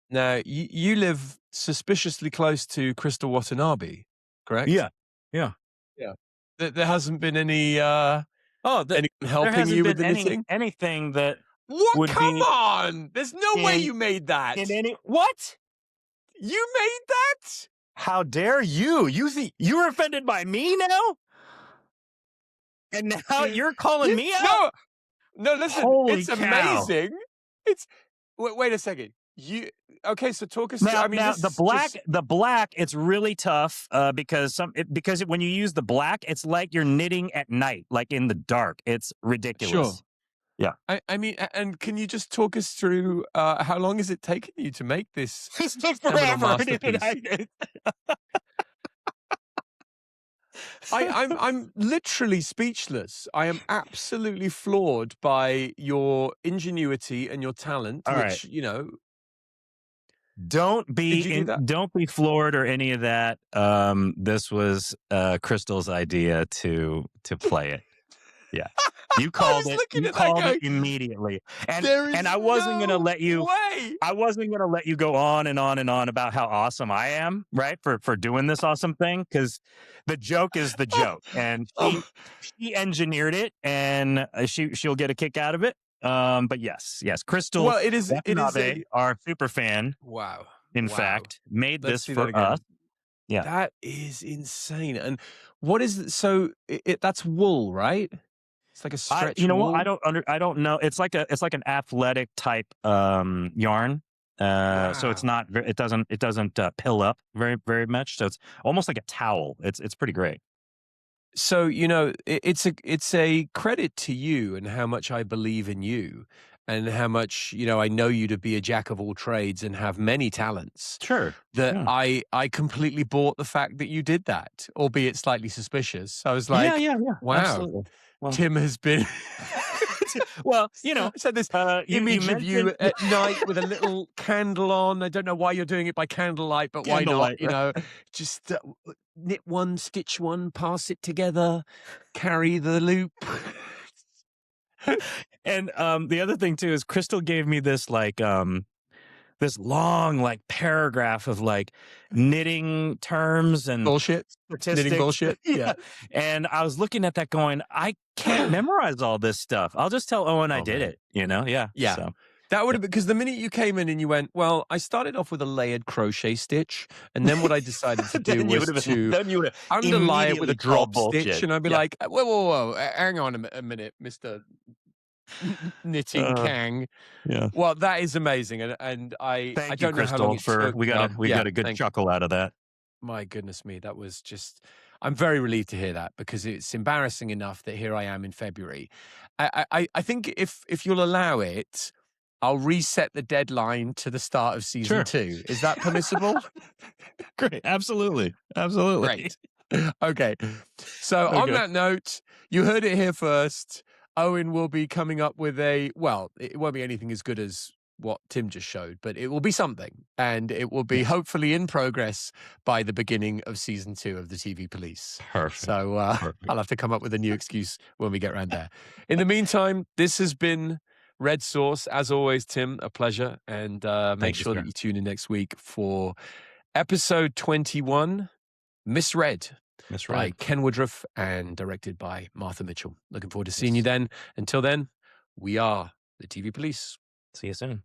now you live suspiciously close to Crystal Watanabe, correct? Yeah. There hasn't been any anyone helping you with the knitting? Anything that what? Come on! There's no way you made that. What? You made that? How dare you? You're offended by me now? And now you're calling me out? No, listen. Holy it's cow. Amazing. It's wait a second. So talk us now, through. The black, it's really tough because when you use the black, it's like you're knitting at night, like in the dark. It's ridiculous. Sure. I mean, and can you just talk us through how long has it taken you to make this This took seminal forever. masterpiece? I'm literally speechless. I am absolutely floored by your ingenuity and your talent, All which, right. Did you do that? Don't be floored or any of that. This was Crystal's idea to play it. Yeah. You called it. looking You at that called it going, immediately. there is And I wasn't no gonna let you way. I wasn't gonna let you go on and on and on about how awesome I am, right? For doing this awesome thing, because the joke is the joke. And she engineered it, and she'll get a kick out of it. But yes, Crystal Well, it is Watanabe, our super fan, wow. in Wow. fact, made Let's this see that for again. us. Yeah. That is insane. And what is it? So that's wool, right? It's like a stretch You know wool. what? I don't know. It's like an athletic type yarn. So it's Wow. not. It doesn't pill up very much. So it's almost like a towel. It's pretty great. So, it's a credit to you and how much I believe in you and how much, I know you to be a jack of all trades and have many talents, Sure. that Yeah. I completely bought the fact that you did that, albeit slightly suspicious. I was like, Yeah. wow, Absolutely. Well, Tim has been. well, I said this you image of you mentioned at night with a little candle on. I don't know why you're doing it by candlelight, but why not? candlelight. Right? Just knit one, stitch one, pass it together, carry the loop. And the other thing too is Crystal gave me this this long paragraph of knitting terms and Bullshit. statistics. Knitting bullshit. Yeah. And I was looking at that going, I can't memorize all this stuff. I'll just tell Owen I did man. it, Yeah. Yeah. So, That would have because the minute you came in and you went, well, I started off with a layered crochet stitch, and then what I decided to do was to underlie it with a drop stitch, and I'd be like, whoa, hang on a minute, Mr. Knitting Kang. Yeah. Well, that is amazing, and I don't know how long it took. We got a good chuckle out of that. My goodness me, that was just. I'm very relieved to hear that because it's embarrassing enough that here I am in February. I think if you'll allow it, I'll reset the deadline to the start of season 2. Is that permissible? Great. Absolutely. Great. Okay. So on that note, you heard it here first. Owen will be coming up with it won't be anything as good as what Tim just showed, but it will be something. And it will be hopefully in progress by the beginning of season 2 of the TV Police. Perfect. So I'll have to come up with a new excuse when we get around there. In the meantime, this has been Red Sauce. As always, Tim, a pleasure. And make sure that you tune in next week for episode 21, Misread. By Ken Woodruff and directed by Martha Mitchell. Looking forward to seeing you then. Until then, we are the TV Police. See you soon.